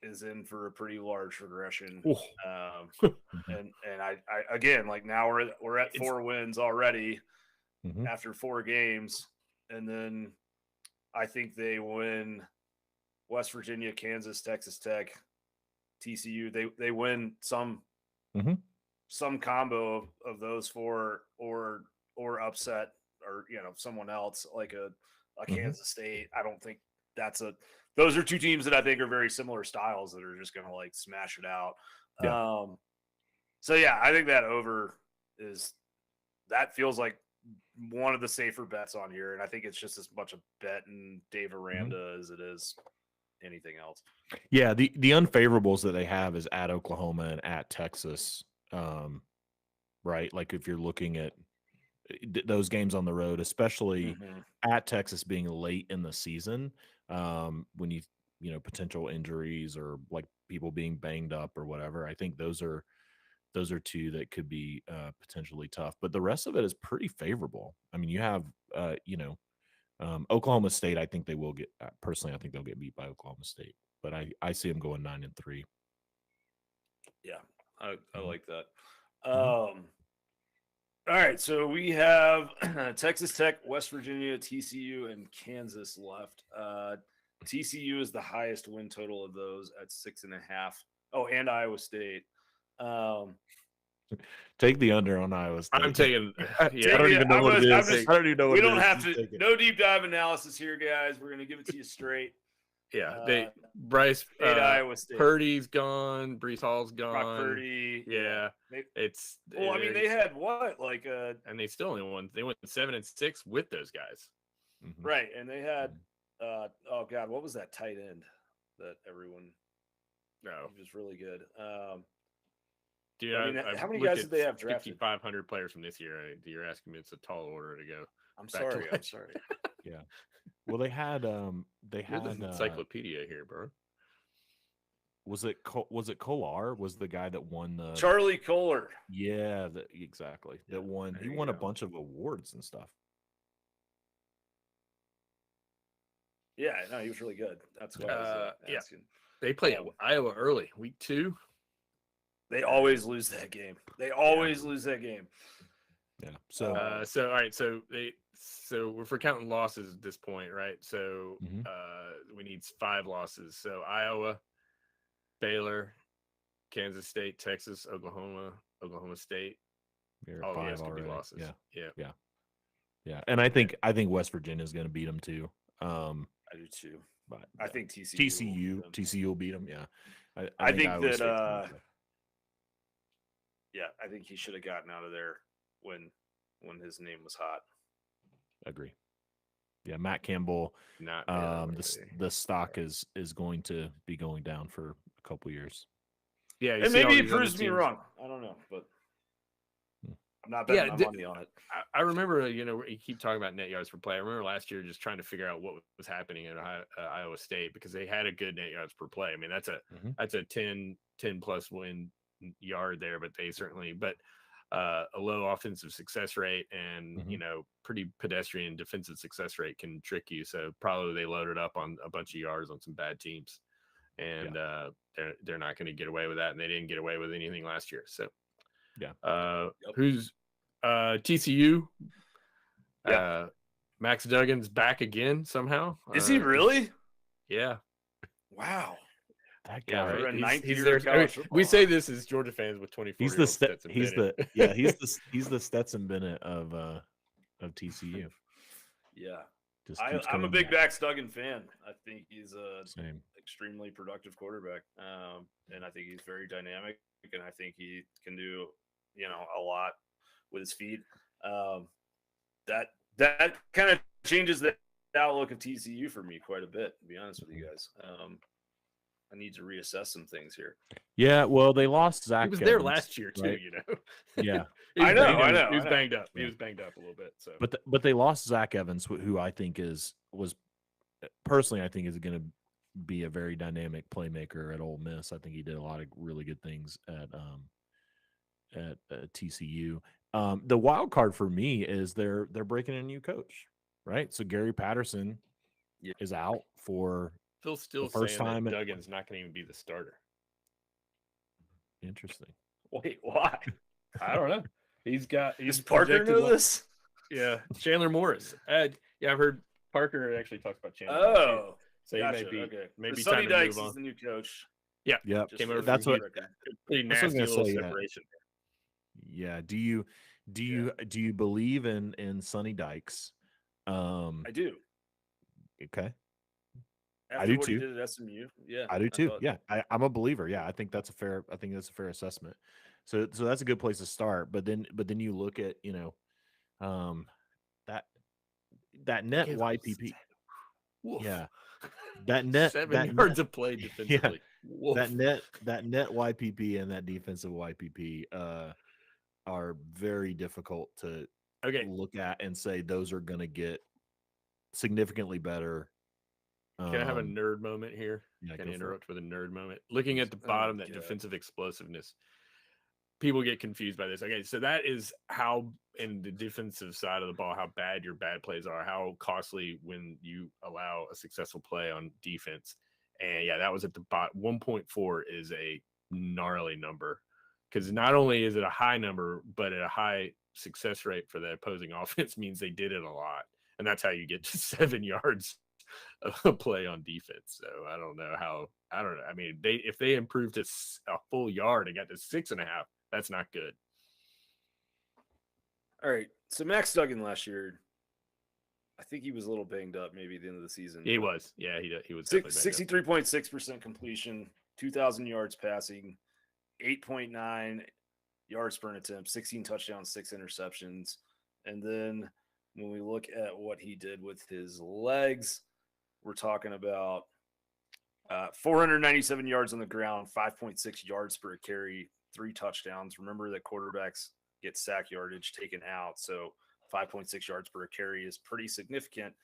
is in for a pretty large regression. And I again, like, now we're at 4 wins already after 4 games, and then I think they win West Virginia, Kansas, Texas Tech, TCU. They win some some combo of those four or upset or someone else like a Kansas State. I don't think those are two teams that I think are very similar styles that are just going to like smash it out. Yeah. So yeah, I think that that feels like one of the safer bets on here, and I think it's just as much a bet in Dave Aranda as it is anything else. Yeah, the unfavorables that they have is at Oklahoma and at Texas, right? Like if you're looking at those games on the road, especially at Texas being late in the season, when you potential injuries or like people being banged up or whatever, I think those are two that could be potentially tough. But the rest of it is pretty favorable. I mean, you have Oklahoma State. I think they will get. Personally, I think they'll get beat by Oklahoma State. But I see them going 9-3. Yeah, I like that. All right, so we have Texas Tech, West Virginia, TCU, and Kansas left. TCU is the highest win total of those at 6.5. Oh, and Iowa State. Take the under on Iowa State. I'm taking. Yeah, I don't even know what it is. I don't even know what we it don't is. have to. No deep dive analysis here, guys. We're gonna give it to you straight. Yeah, Bryce Iowa State. Purdy's gone. Brees Hall's gone. Brock Purdy. Yeah, I mean, they had what and they still only won. They went 7-6 with those guys. Right, and they had oh god, what was that tight end that everyone? No, he was really good. Dude, I mean, how many guys did they have drafted? 5,500 players from this year. You're asking me, it's a tall order to go. I'm sorry. Yeah. Well, they had an encyclopedia here, bro. Was it Kolar? Was the guy that won the Charlie Kohler? Yeah, exactly. That won. He won a bunch of awards and stuff. Yeah, no, he was really good. That's what I was asking. They play Iowa early, week 2. They always lose that game. Yeah. So all right. So if we're counting losses at this point, right? So we need 5 losses. So Iowa, Baylor, Kansas State, Texas, Oklahoma State. All the rest could be losses. Yeah. And I think West Virginia is going to beat them too. I do too. But I think TCU will beat them. Yeah. I think that. Yeah, I think he should have gotten out of there when his name was hot. Agree. Yeah, Matt Campbell. Not the stock is going to be going down for a couple years. Yeah, and maybe he proves me wrong. I don't know, but I'm not betting my money on it. I remember, you keep talking about net yards per play. I remember last year just trying to figure out what was happening at Iowa State because they had a good net yards per play. I mean, that's a 10 plus win yard there, but a low offensive success rate and pretty pedestrian defensive success rate can trick you. So probably they loaded up on a bunch of yards on some bad teams, and they're not going to get away with that, and they didn't get away with anything last year. So who's TCU? Max Duggan's back again somehow. Is he really? Yeah. Wow. That guy, right? He's there. We say this as Georgia fans with 24. He's the Stetson Bennett of TCU. Yeah, I'm a big Max Duggan fan. I think he's a extremely productive quarterback, and I think he's very dynamic, and I think he can do a lot with his feet. That kind of changes the outlook of TCU for me quite a bit, to be honest with you guys. I need to reassess some things here. Yeah, well, they lost Zach. He was there last year too, right? Yeah, I know. He was banged up. He was banged up a little bit. So, but they lost Zach Evans, who I think was personally, I think is going to be a very dynamic playmaker at Ole Miss. I think he did a lot of really good things at TCU. The wild card for me is they're breaking in a new coach, right? So Gary Patterson is out for. Phil's still saying that Duggan's not going to even be the starter. Interesting. Wait, why? I don't know. He's Parker know this? Yeah, Chandler Morris. I've heard Parker actually talks about Chandler. Oh, so gotcha. Maybe Sonny time to Dykes move on. is the new coach. Yeah, Yep. came over. That's from what. Houston. Pretty That's what I nasty was little gonna say, yeah. separation. Yeah. Do you believe in Sonny Dykes? I do. Okay. After do what too. he did at SMU, yeah, I do too. thought- Yeah, I'm a believer. Yeah, I think that's a fair assessment. So that's a good place to start. But then you look at that net Gave up YPP. Woof. Yeah, that net 7 yards of play defensively. Yeah, that net YPP and that defensive YPP are very difficult to look at and say those are going to get significantly better. Can I have a nerd moment here? Yeah, Can I go for interrupt with a nerd moment? Looking at the bottom, that defensive explosiveness. People get confused by this. Okay, so that is how, in the defensive side of the ball, how bad your bad plays are, how costly when you allow a successful play on defense. And yeah, that was at the bottom. 1.4 is a gnarly number because not only is it a high number, but at a high success rate for the opposing offense means they did it a lot. And that's how you get to 7 yards of play on defense. So I don't know. I mean, if they improved to a full yard and got to 6.5, that's not good. All right. So Max Duggan last year, I think he was a little banged up maybe at the end of the season. He was. Yeah, he was. 63.6% completion, 2,000 yards passing, 8.9 yards per attempt, 16 touchdowns, 6 interceptions. And then when we look at what he did with his legs, we're talking about 497 yards on the ground, 5.6 yards per carry, 3 touchdowns. Remember that quarterbacks get sack yardage taken out, so 5.6 yards per carry is pretty significant.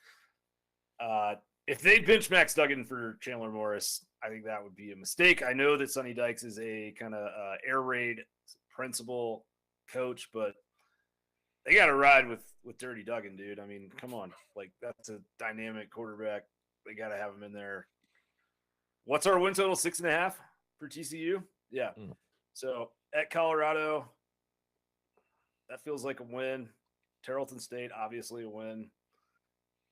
If they bench Max Duggan for Chandler Morris, I think that would be a mistake. I know that Sonny Dykes is a kind of air raid principal coach, but they got to ride with Dirty Duggan, dude. I mean, come on. Like, that's a dynamic quarterback. They got to have him in there. What's our win total? 6.5 for TCU? Yeah. So at Colorado, that feels like a win. Tarleton State, obviously a win.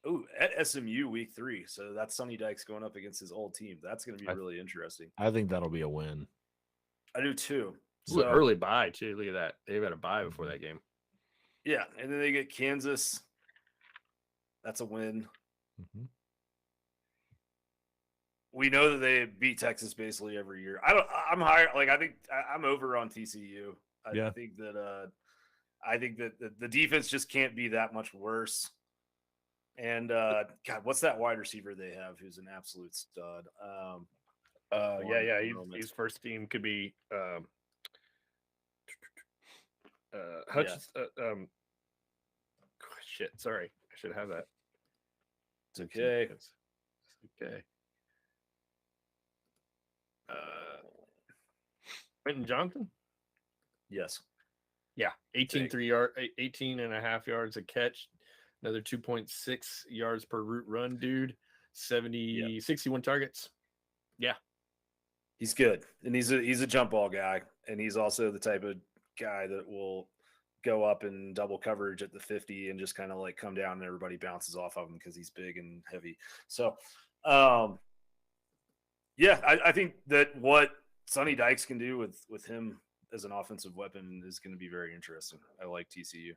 Oh, at SMU week 3. So that's Sonny Dykes going up against his old team. That's going to be really interesting. I think that'll be a win. I do too. So early bye too. Look at that. They've had a bye before that game. Yeah, and then they get Kansas. That's a win. Mm-hmm. We know that they beat Texas basically every year. I'm higher. Like, I think I'm over on TCU. I think that the defense just can't be that much worse. And God, what's that wide receiver they have who's an absolute stud? His first team could be Hutchins. Shit, sorry, I should have that. It's okay. It's okay. Brenton Johnson. Yes. Yeah, 18 and a half yards a catch, another 2.6 yards per route run, dude. 61 targets. Yeah. He's good. And he's a jump ball guy. And he's also the type of guy that will go up in double coverage at the 50 and just kind of like come down and everybody bounces off of him because he's big and heavy. So I think that what Sonny Dykes can do with him as an offensive weapon is going to be very interesting. I like TCU.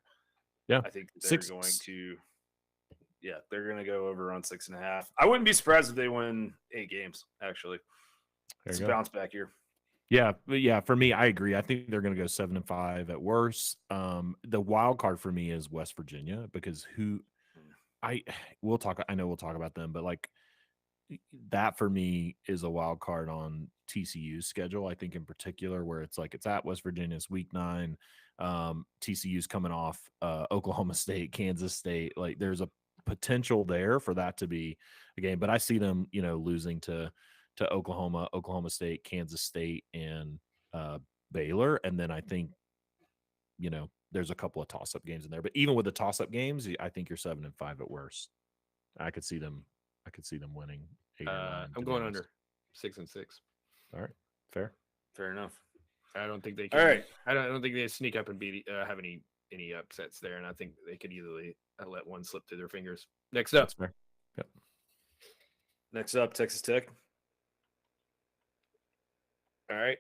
Yeah. I think they're going to go over on 6.5. I wouldn't be surprised if they win 8 games, actually. It's a bounce back year. Yeah. For me, I agree. I think they're going to go 7-5 at worst. The wild card for me is West Virginia because I know we'll talk about them, but like that for me is a wild card on TCU's schedule. I think in particular where it's at West Virginia, it's week 9. TCU's coming off Oklahoma State, Kansas State. Like there's a potential there for that to be a game, but I see them, losing to Oklahoma, Oklahoma State, Kansas State, and Baylor. And then I think, there's a couple of toss-up games in there. But even with the toss-up games, I think you're 7-5 at worst. I could see them winning 8 or 9. I'm going under 6-6. All right, fair enough. I don't think they can. All right, I don't think they sneak up and have any upsets there, and I think they could easily let one slip through their fingers. Next up, Yep. Next up, Texas Tech. All right.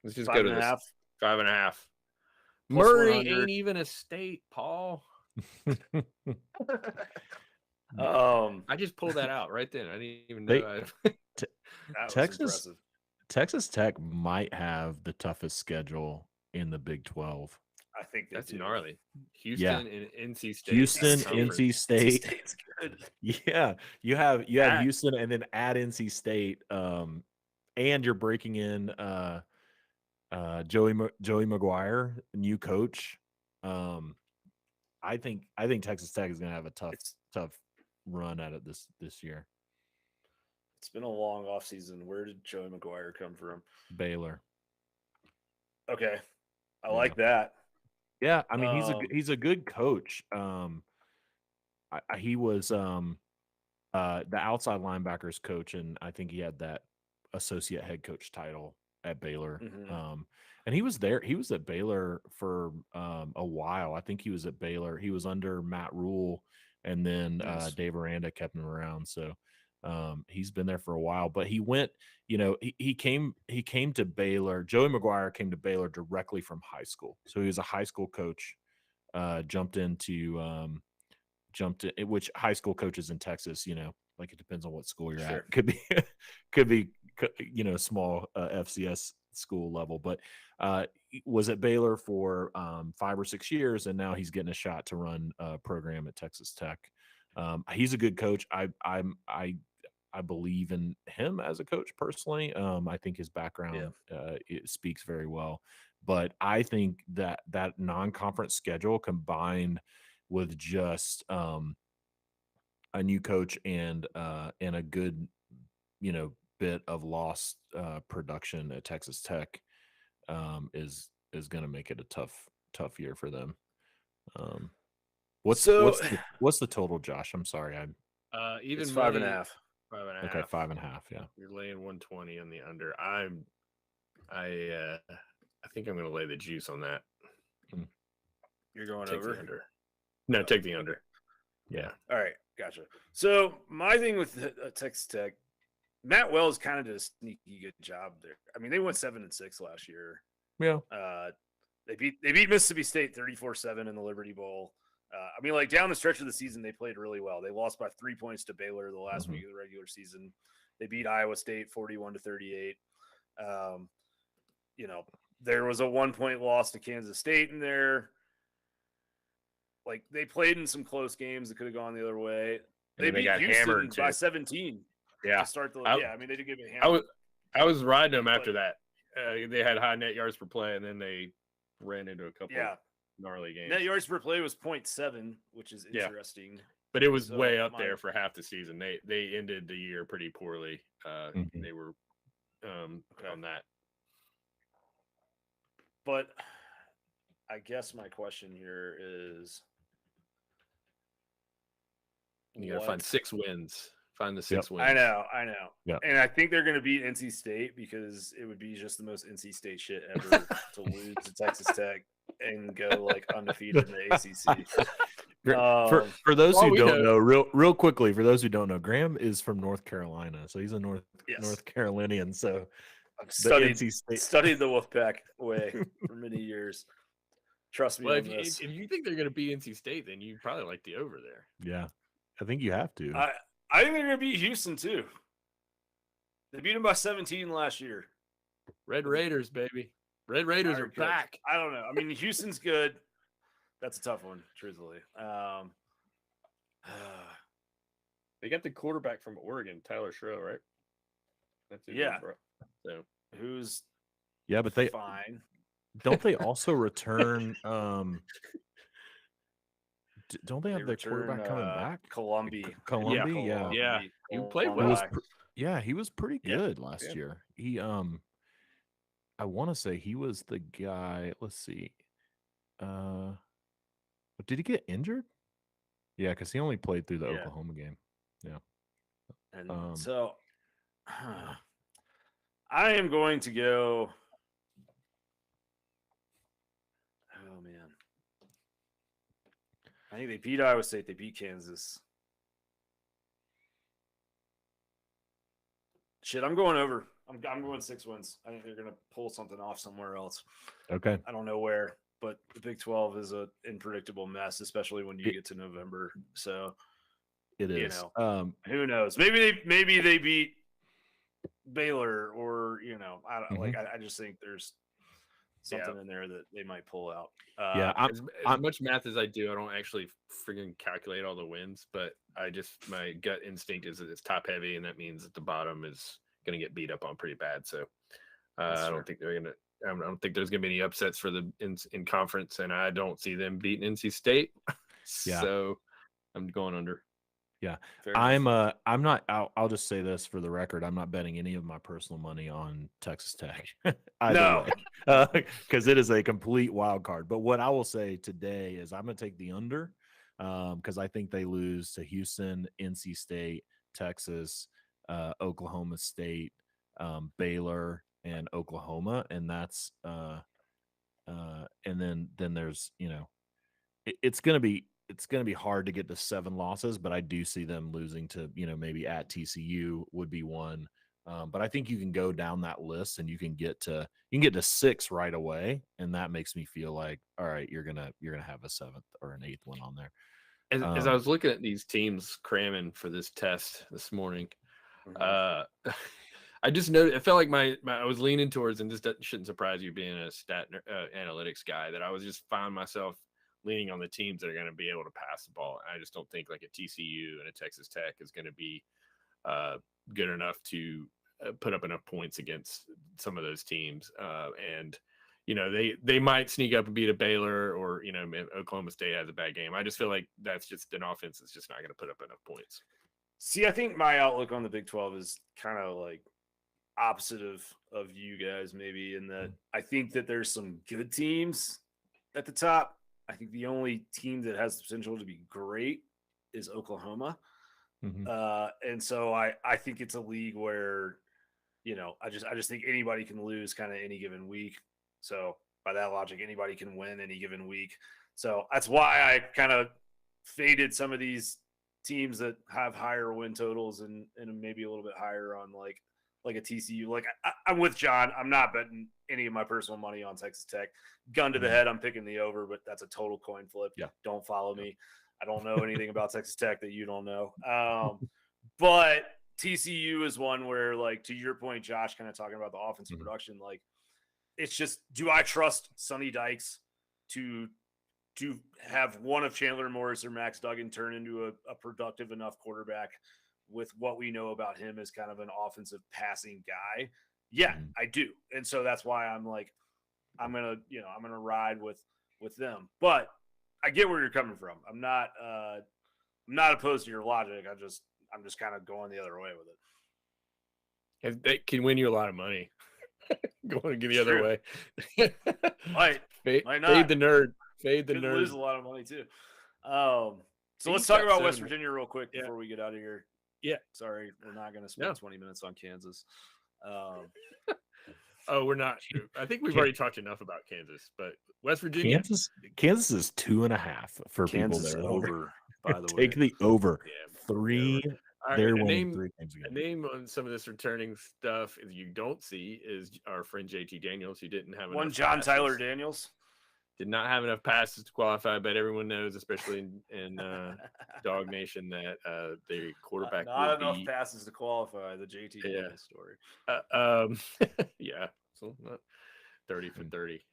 Let's just go Five to and a this. half. 5.5. Plus Murray 100. ain't even a state, Paul. I just pulled that out right then. I didn't even know. That was Texas impressive. Texas Tech might have the toughest schedule in the Big 12. I think That's do. gnarly. Houston and NC State. Houston, That's tougher. NC State. State's good. Yeah, you have That- Houston and then at NC State, and you're breaking in Joey Mcguire, new coach. I think Texas Tech is going to have a tough run at it this year. It's been a long offseason. Where did Joey Mcguire come from? Baylor. Okay, I Yeah. like that. Yeah, I mean he's a good coach. He was the outside linebackers coach, and I think he had that associate head coach title at Baylor. Mhm. And he was there. He was at Baylor for a while. I think he was at Baylor. He was under Matt Rule, and then Yes. Dave Aranda kept him around. So he's been there for a while. But he went. He came to Baylor. Joey Mcguire came to Baylor directly from high school. So he was a high school coach. Jumped in, which high school coaches in Texas, like it depends on what school you're Sure. at. Could be small FCS school level, but was at Baylor for 5 or 6 years, and now he's getting a shot to run a program at Texas Tech. He's a good coach. I believe in him as a coach personally. I think his background it speaks very well, but I think that non-conference schedule combined with just a new coach and a good bit of lost production at Texas Tech is going to make it a tough year for them. What's the total, Josh? I'm sorry, even It's money, 5.5. 5.5. okay, 5.5. Yeah, You're laying 120 on the under. I think I'm going to lay the juice on that. You're going Take over? the under. No, take the under. yeah. All right, gotcha. So my thing with Texas Tech, Matt Wells kind of did a sneaky good job there. I mean, they went 7-6 last year. Yeah. They beat Mississippi State 34-7 in the Liberty Bowl. I mean, like down the stretch of the season, they played really well. They lost by 3 points to Baylor the last week of the regular season. They beat Iowa State 41-38. There was a 1-point loss to Kansas State in there. Like they played in some close games that could have gone the other way. They beat got Houston hammered by too. 17 Yeah. to start the. I mean, they did get a I hammer. was riding them after that. They had high net yards per play, and then they ran into a couple gnarly games. Net yards per play was 0.7, which is interesting. But it was So way up there for half the season. They ended the year pretty poorly. They were on that. But I guess my question here is, You got to find 6 wins. Find the 6 wins. I know. Yeah. And I think they're going to beat NC State because it would be just the most NC State shit ever to lose to Texas Tech and go like undefeated in the ACC. For those who don't know, real quickly, for those who don't know, Graham is from North Carolina, so he's a North Carolinian. So I've studied the Wolfpack way for many years. Trust me. Well, on this. if you think they're going to beat NC State, then you probably like the over there. Yeah, I think you have to. I think they're going to beat Houston too. They beat them by 17 last year. Red Raiders, baby. Red Raiders are back. I don't know. I mean, Houston's good. That's a tough one, truthfully. They got the quarterback from Oregon, Tyler Shrow, right? That's so who's but they fine. Don't they also return? Don't they have their quarterback coming back? Columbia. Yeah. He played well. He was pretty good last year. He I want to say he was the guy. Let's see. Did he get injured? Yeah, because he only played through the Oklahoma game. Yeah. And so I am going to go. Oh man. I think they beat Iowa State. They beat Kansas. Shit, I'm going over. I'm going 6 wins. I think they're going to pull something off somewhere else. Okay. I don't know where, but the Big 12 is an unpredictable mess, especially when you get to November. So it is. You know, who knows? Maybe they beat Baylor, or you know, I don't like. I just think there's something in there that they might pull out. As much math as I do, I don't actually freaking calculate all the wins, but my gut instinct is that it's top heavy, and that means that the bottom is going to get beat up on pretty bad. So I don't think they're going to. I don't think there's going to be any upsets for the in conference, and I don't see them beating NC State. So I'm going under. Yeah, I'm not. I'll just say this for the record: I'm not betting any of my personal money on Texas Tech. Because it is a complete wild card. But what I will say today is I'm going to take the under, because I think they lose to Houston, NC State, Texas, Oklahoma State, Baylor, and Oklahoma, and that's and then there's it's going to be hard to get to 7 losses, but I do see them losing to, maybe at TCU would be one. But I think you can go down that list and you can get to 6 right away. And that makes me feel like, all right, you're going to have a 7th or an 8th one on there. As I was looking at these teams cramming for this test this morning, I just noticed, it felt like I was leaning towards, and this shouldn't surprise you being a stat analytics guy, that I was just found myself leaning on the teams that are going to be able to pass the ball. And I just don't think like a TCU and a Texas Tech is going to be good enough to put up enough points against some of those teams. And they might sneak up and beat a Baylor, or Oklahoma State has a bad game. I just feel like that's just an offense that's just not going to put up enough points. See, I think my outlook on the Big 12 is kind of like opposite of you guys, maybe, in that I think that there's some good teams at the top. I think the only team that has the potential to be great is Oklahoma. And so I think it's a league where, I just think anybody can lose kind of any given week. So by that logic, anybody can win any given week. So that's why I kind of faded some of these teams that have higher win totals and maybe a little bit higher on like a TCU. Like I'm with John. I'm not betting any of my personal money on Texas Tech. Gun to the head, I'm picking the over, but that's a total coin flip. Yeah. Don't follow me. I don't know anything about Texas Tech that you don't know. But TCU is one where, like, to your point, Josh, kind of talking about the offensive production, like, it's just, do I trust Sonny Dykes to have one of Chandler Morris or Max Duggan turn into a productive enough quarterback with what we know about him as kind of an offensive passing guy? Yeah, I do. And so that's why I'm like, I'm going to ride with them. But I get where you're coming from. I'm not opposed to your logic. I'm just kind of going the other way with it. They can win you a lot of money. Going the other way. Might not. Fade the nerd. Fade the nerd. Lose a lot of money too. So let's talk about West Virginia real quick before we get out of here. Yeah. Sorry, we're not going to spend 20 minutes on Kansas. Oh, we're not. I think we've already talked enough about Kansas, but West Virginia. Kansas is 2.5 for Kansas people there. Over, by the way. Take the over. Yeah, 3. They're winning 3 games again. A name on some of this returning stuff is you don't see is our friend JT Daniels, who didn't have one John passes. Tyler Daniels. Did not have enough passes to qualify, but everyone knows, especially in Dog Nation, that the quarterback not enough passes to qualify. The JT Daniels story. Yeah, so not 30 for 30.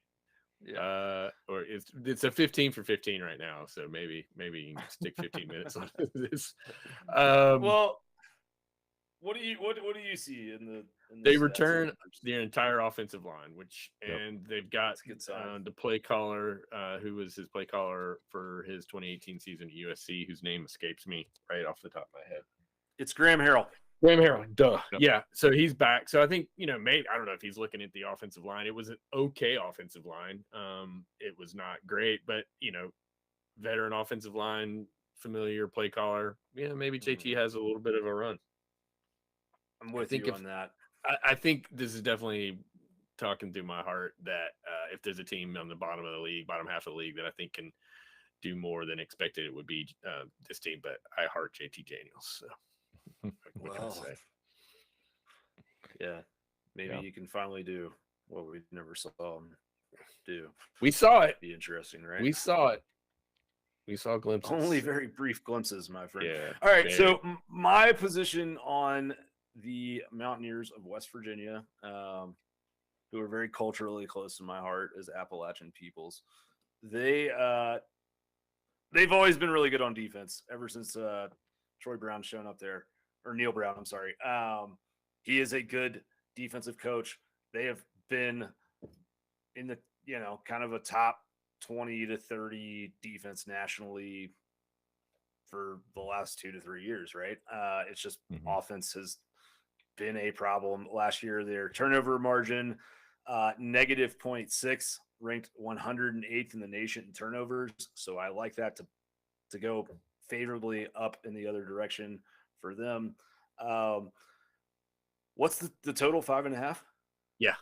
Yeah, or it's a 15 for 15 right now. So maybe you can stick 15 minutes on this. Well, what do you see in the? They return their entire offensive line, and they've got the play caller, who was his play caller for his 2018 season at USC, whose name escapes me right off the top of my head. It's Graham Harrell. Graham Harrell, duh. Yep. Yeah, so he's back. So I think, maybe, I don't know if he's looking at the offensive line. It was an okay offensive line. It was not great, but, veteran offensive line, familiar play caller. Yeah, maybe JT has a little bit of a run. I'm with you on that. I think this is definitely talking through my heart that if there's a team on the bottom half of the league that I think can do more than expected, it would be this team. But I heart JT Daniels. So. Well, yeah. maybe you can finally do what we never saw him do. We saw it. Be interesting, right? We saw it. We saw glimpses. Only very brief glimpses, my friend. Yeah. All right. So my position on the Mountaineers of West Virginia, who are very culturally close to my heart as Appalachian peoples, they've always been really good on defense ever since Troy Brown's shown up there, or Neil Brown. I'm sorry. He is a good defensive coach. They have been in the kind of a top 20 to 30 defense nationally for the last 2 to 3 years, right? It's just offense has been a problem. Last year, their turnover margin, negative 0.6, ranked 108th in the nation in turnovers. So I like that to go favorably up in the other direction for them. What's the total? 5.5? Yeah.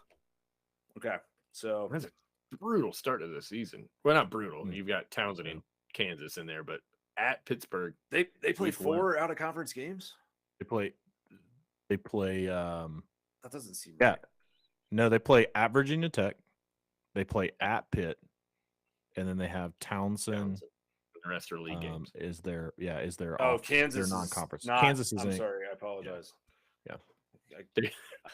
Okay. So that's a brutal start to the season. Well, not brutal. You've got Townsend and Kansas in there, but at Pittsburgh, they play 4 out of conference games. They play that doesn't seem right. No, they play at Virginia Tech, they play at Pitt, and then they have Townsend. The rest are league games. Is there Kansas, they're non-conference. Not, Kansas is I'm sorry, I apologize. Yeah.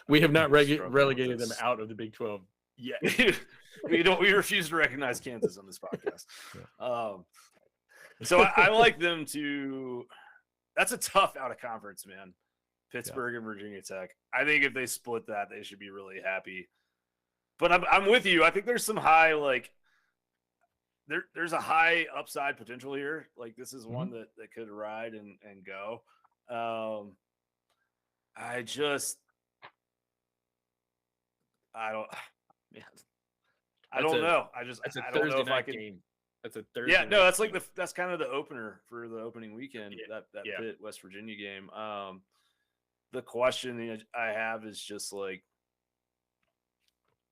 We have not relegated them out of the Big 12 yet. We refuse to recognize Kansas on this podcast. So I like them to. That's a tough out of conference, man. Pittsburgh and Virginia Tech. I think if they split that, they should be really happy. But I'm with you. I think there's some high there's a high upside potential here. Like this is one that could ride and go. I don't know. I don't know if I can. Game. That's a Thursday. Yeah, no, that's like that's kind of the opener for the opening weekend. That Pitt West Virginia game. The question I have is just like,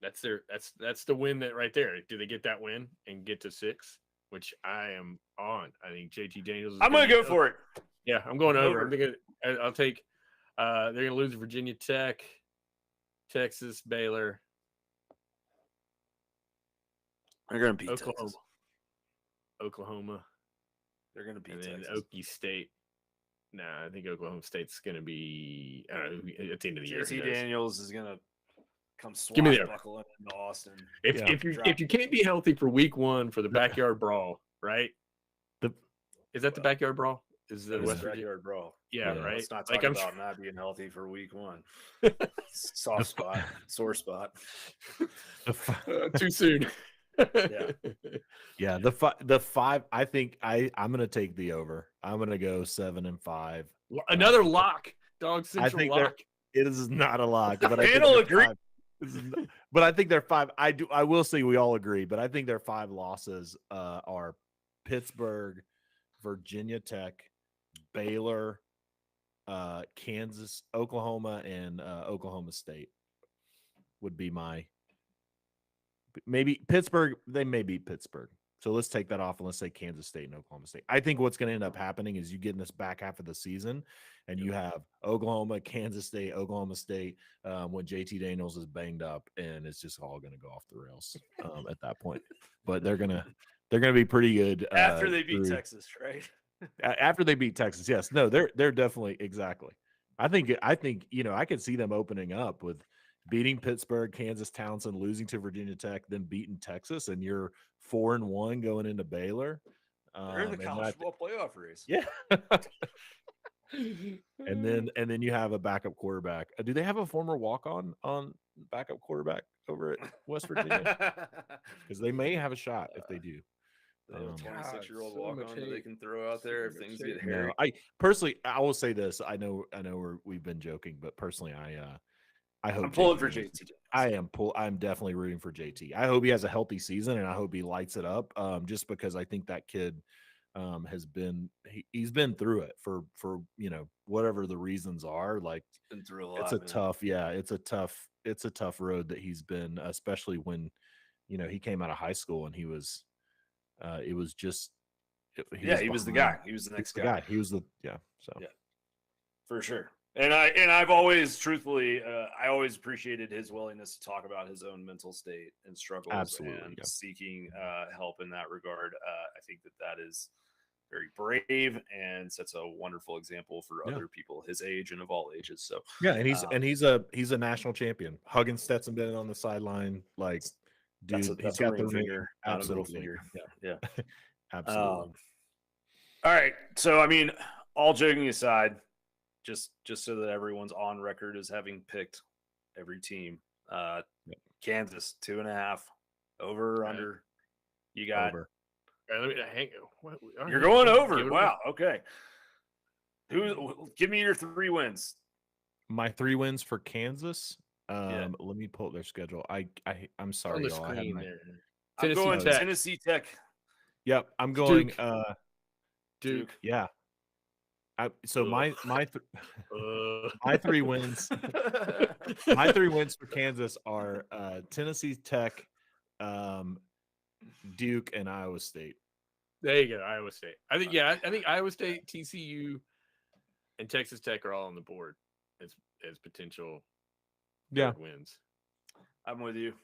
that's the win that right there. Do they get that win and get to 6? Which I am on. I think JT Daniels. I'm gonna go for it. Yeah, I'm going over. I'll take. They're gonna lose to Virginia Tech, Texas, Baylor. They're gonna beat Oklahoma. They're gonna beat Texas. Texas. Okie State. I think Oklahoma State's gonna be. I don't know, at the end of the year. JT Daniels is gonna come Give me there. swashbuckling into Austin. If you can't be healthy for week 1 for the backyard brawl, right? Is that the backyard brawl? Is the West backyard brawl? Yeah, right. Let's not talk about not being healthy for week 1. Soft spot, sore spot. Too soon. Yeah. The 5. I think I'm gonna take the over. I'm gonna go 7-5. Another lock, dog. Central lock. It is not a lock, but panel agree. But I think they're 5. I will say we all agree, but I think their 5 losses are Pittsburgh, Virginia Tech, Baylor, Kansas, Oklahoma, and Oklahoma State would be my. Maybe Pittsburgh. They may beat Pittsburgh. So let's take that off and let's say Kansas State and Oklahoma State. I think what's going to end up happening is you get in this back half of the season and you have Oklahoma, Kansas State, Oklahoma State when JT Daniels is banged up, and it's just all going to go off the rails at that point. But they're gonna be pretty good after they beat Texas, right? After they beat Texas, yes. No, they're definitely exactly. I think I could see them opening up with beating Pittsburgh, Kansas, Townsend, losing to Virginia Tech, then beating Texas, and you're 4-1 going into Baylor. They're in the college football playoff race. Yeah. and then you have a backup quarterback. Do they have a former walk-on backup quarterback over at West Virginia? Because they may have a shot if they do. They have a 26-year-old walk-on that they can throw out there if things get hairy. No, I will say this. I know we've been joking, but personally, I hope I'm pulling for JT. I'm definitely rooting for JT. I hope he has a healthy season, and I hope he lights it up. Just because I think that kid has been he's been through it for whatever the reasons are. Like been through a lot. It's a tough road that he's been, especially when he came out of high school and he was he was the guy. He was the next guy. He was so yeah, for sure. And I've always, truthfully, I always appreciated his willingness to talk about his own mental state and struggles, Absolutely, and yeah. seeking help in that regard. I think that is very brave and sets a wonderful example for Yeah. other people his age and of all ages. So Yeah, and he's a national champion. Hugging Stetson Bennett on the sideline, like, dude, that's he's a got the ring ring. finger, not a middle Absolutely. finger. Yeah, Yeah. absolutely. All right. So I mean, all joking aside, just so that everyone's on record as having picked every team. Kansas 2.5 over or under. You got Over. All right, let me hang. You're going over. Give it Wow. Okay. Give me your 3 wins. My 3 wins for Kansas. Yeah. Let me pull up their schedule. I'm sorry, on the y'all. I had screen my, there. I'm going Tech. Tennessee Tech. Yep, I'm going Duke. Duke. Yeah. So my my 3 wins. My 3 wins for Kansas are Tennessee Tech, Duke, and Iowa State. There you go, Iowa State. I think Iowa State, TCU, and Texas Tech are all on the board as potential wins. I'm with you.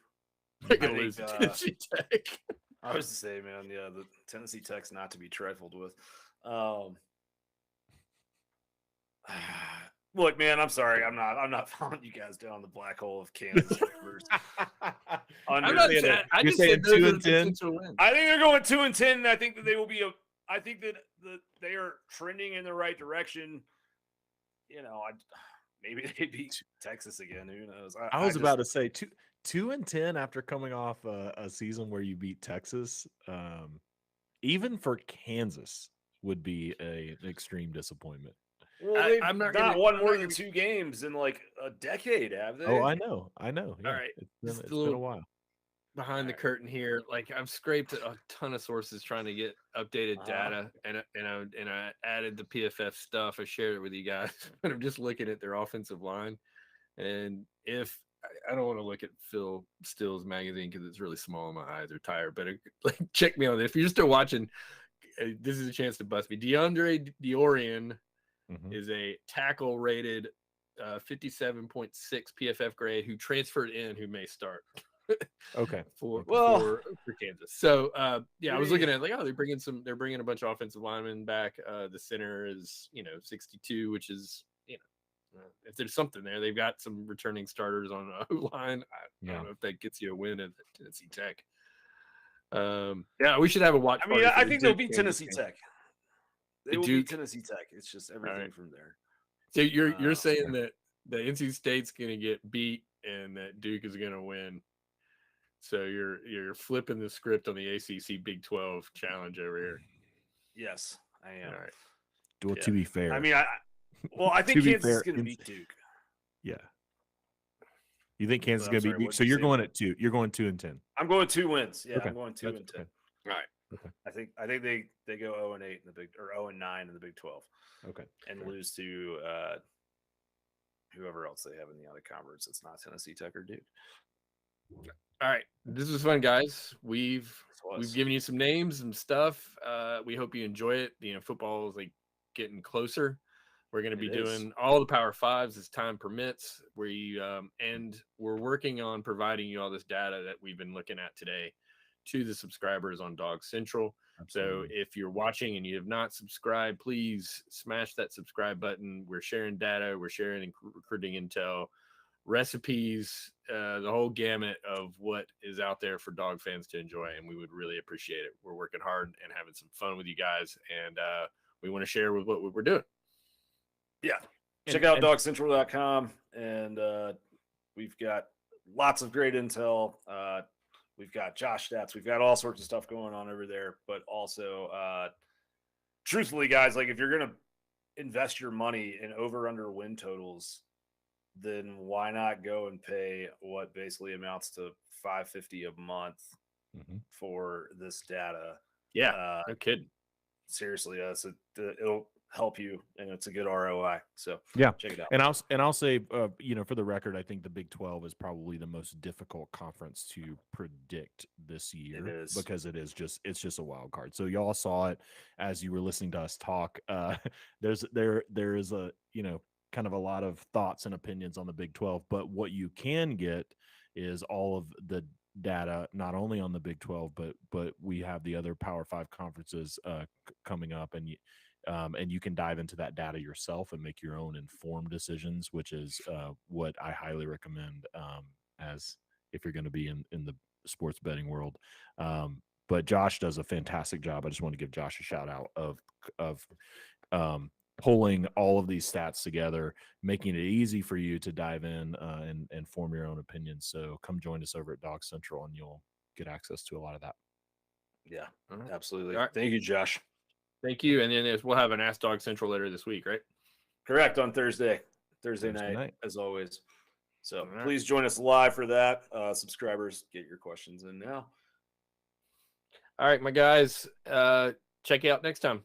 They're gonna lose to Tennessee Tech. I was to say, man, yeah, the Tennessee Tech's not to be trifled with. Look, man, I'm sorry. I'm not following you guys down the black hole of Kansas. I'm not saying. I just said 2 and 10. I think they're going 2 and 10. And I think that they will be I think that they are trending in the right direction. You know, maybe they beat Texas again. Who knows? I was about to say 2 and 10 after coming off a season where you beat Texas. Even for Kansas would be an extreme disappointment. Well, they've not won more than 2 games in like a decade, have they? Oh, I know. Yeah. All right, it's been a while. Behind the curtain here, like I've scraped a ton of sources trying to get updated data, and I added the PFF stuff. I shared it with you guys, but I'm just looking at their offensive line, and if I don't want to look at Phil Still's magazine because it's really small and my eyes are tired, but check me on this. If you're still watching, this is a chance to bust me. DeAndre Diorian is a tackle rated 57.6 PFF grade who transferred in, who may start. Okay. For Kansas. So I was looking at they're bringing a bunch of offensive linemen back. The center is 62, which is if there's something there, they've got some returning starters on the O-line. I don't know if that gets you a win at Tennessee Tech. We should have a watch. I mean, I think they'll beat Tennessee Tech. They will beat Tennessee Tech. It's just everything from there. So you're saying that the NC State's going to get beat and that Duke is going to win. So you're flipping the script on the ACC Big 12 challenge over here. Yes, I am. All right. Well, to be fair, I mean, I think Kansas is going to beat Duke. Yeah. You think Kansas is going to beat Duke? So you're going at 2. You're going 2 and 10. I'm going 2 wins. Yeah, okay. I'm going 2 and 10. Okay. All right. Okay. I think they go 0 and 8 in the Big, or 0 and 9 in the Big 12. Okay. And lose to whoever else they have in the other conference. It's not Tennessee Tech or Duke. All right, this was fun, guys. We've given you some names and stuff. We hope you enjoy it. Football is like getting closer. We're going to be doing all the Power Fives as time permits. And we're working on providing you all this data that we've been looking at today to the subscribers on Dog Central. Absolutely. So if you're watching and you have not subscribed, please smash that subscribe button. We're sharing data. We're sharing recruiting intel, recipes, the whole gamut of what is out there for dog fans to enjoy, and we would really appreciate it. We're working hard and having some fun with you guys, and we want to share with what we're doing. Yeah. Check out dogcentral.com, and we've got lots of great intel. We've got Josh stats. We've got all sorts of stuff going on over there, but also truthfully, guys, like if you're going to invest your money in over-under win totals, then why not go and pay what basically amounts to $550 a month for this data? Yeah, no kidding. Seriously, it'll help you, and it's a good ROI. So yeah, check it out. And I'll say, for the record, I think the Big 12 is probably the most difficult conference to predict this year because it's just a wild card. So y'all saw it as you were listening to us talk. There is a kind of a lot of thoughts and opinions on the Big 12, but what you can get is all of the data, not only on the Big 12, but we have the other Power 5 conferences coming up, and you can dive into that data yourself and make your own informed decisions, which is what I highly recommend as if you're going to be in the sports betting world. But Josh does a fantastic job. I just want to give Josh a shout out of pulling all of these stats together, making it easy for you to dive in and form your own opinions. So come join us over at Dog Central and you'll get access to a lot of that. Yeah, right. absolutely. All right. Thank you, Josh. Thank you. And then we'll have an Ask Dog Central later this week, right? Correct, on Thursday night, as always. So right. please join us live for that. Subscribers, get your questions in now. All right, my guys. Check you out next time.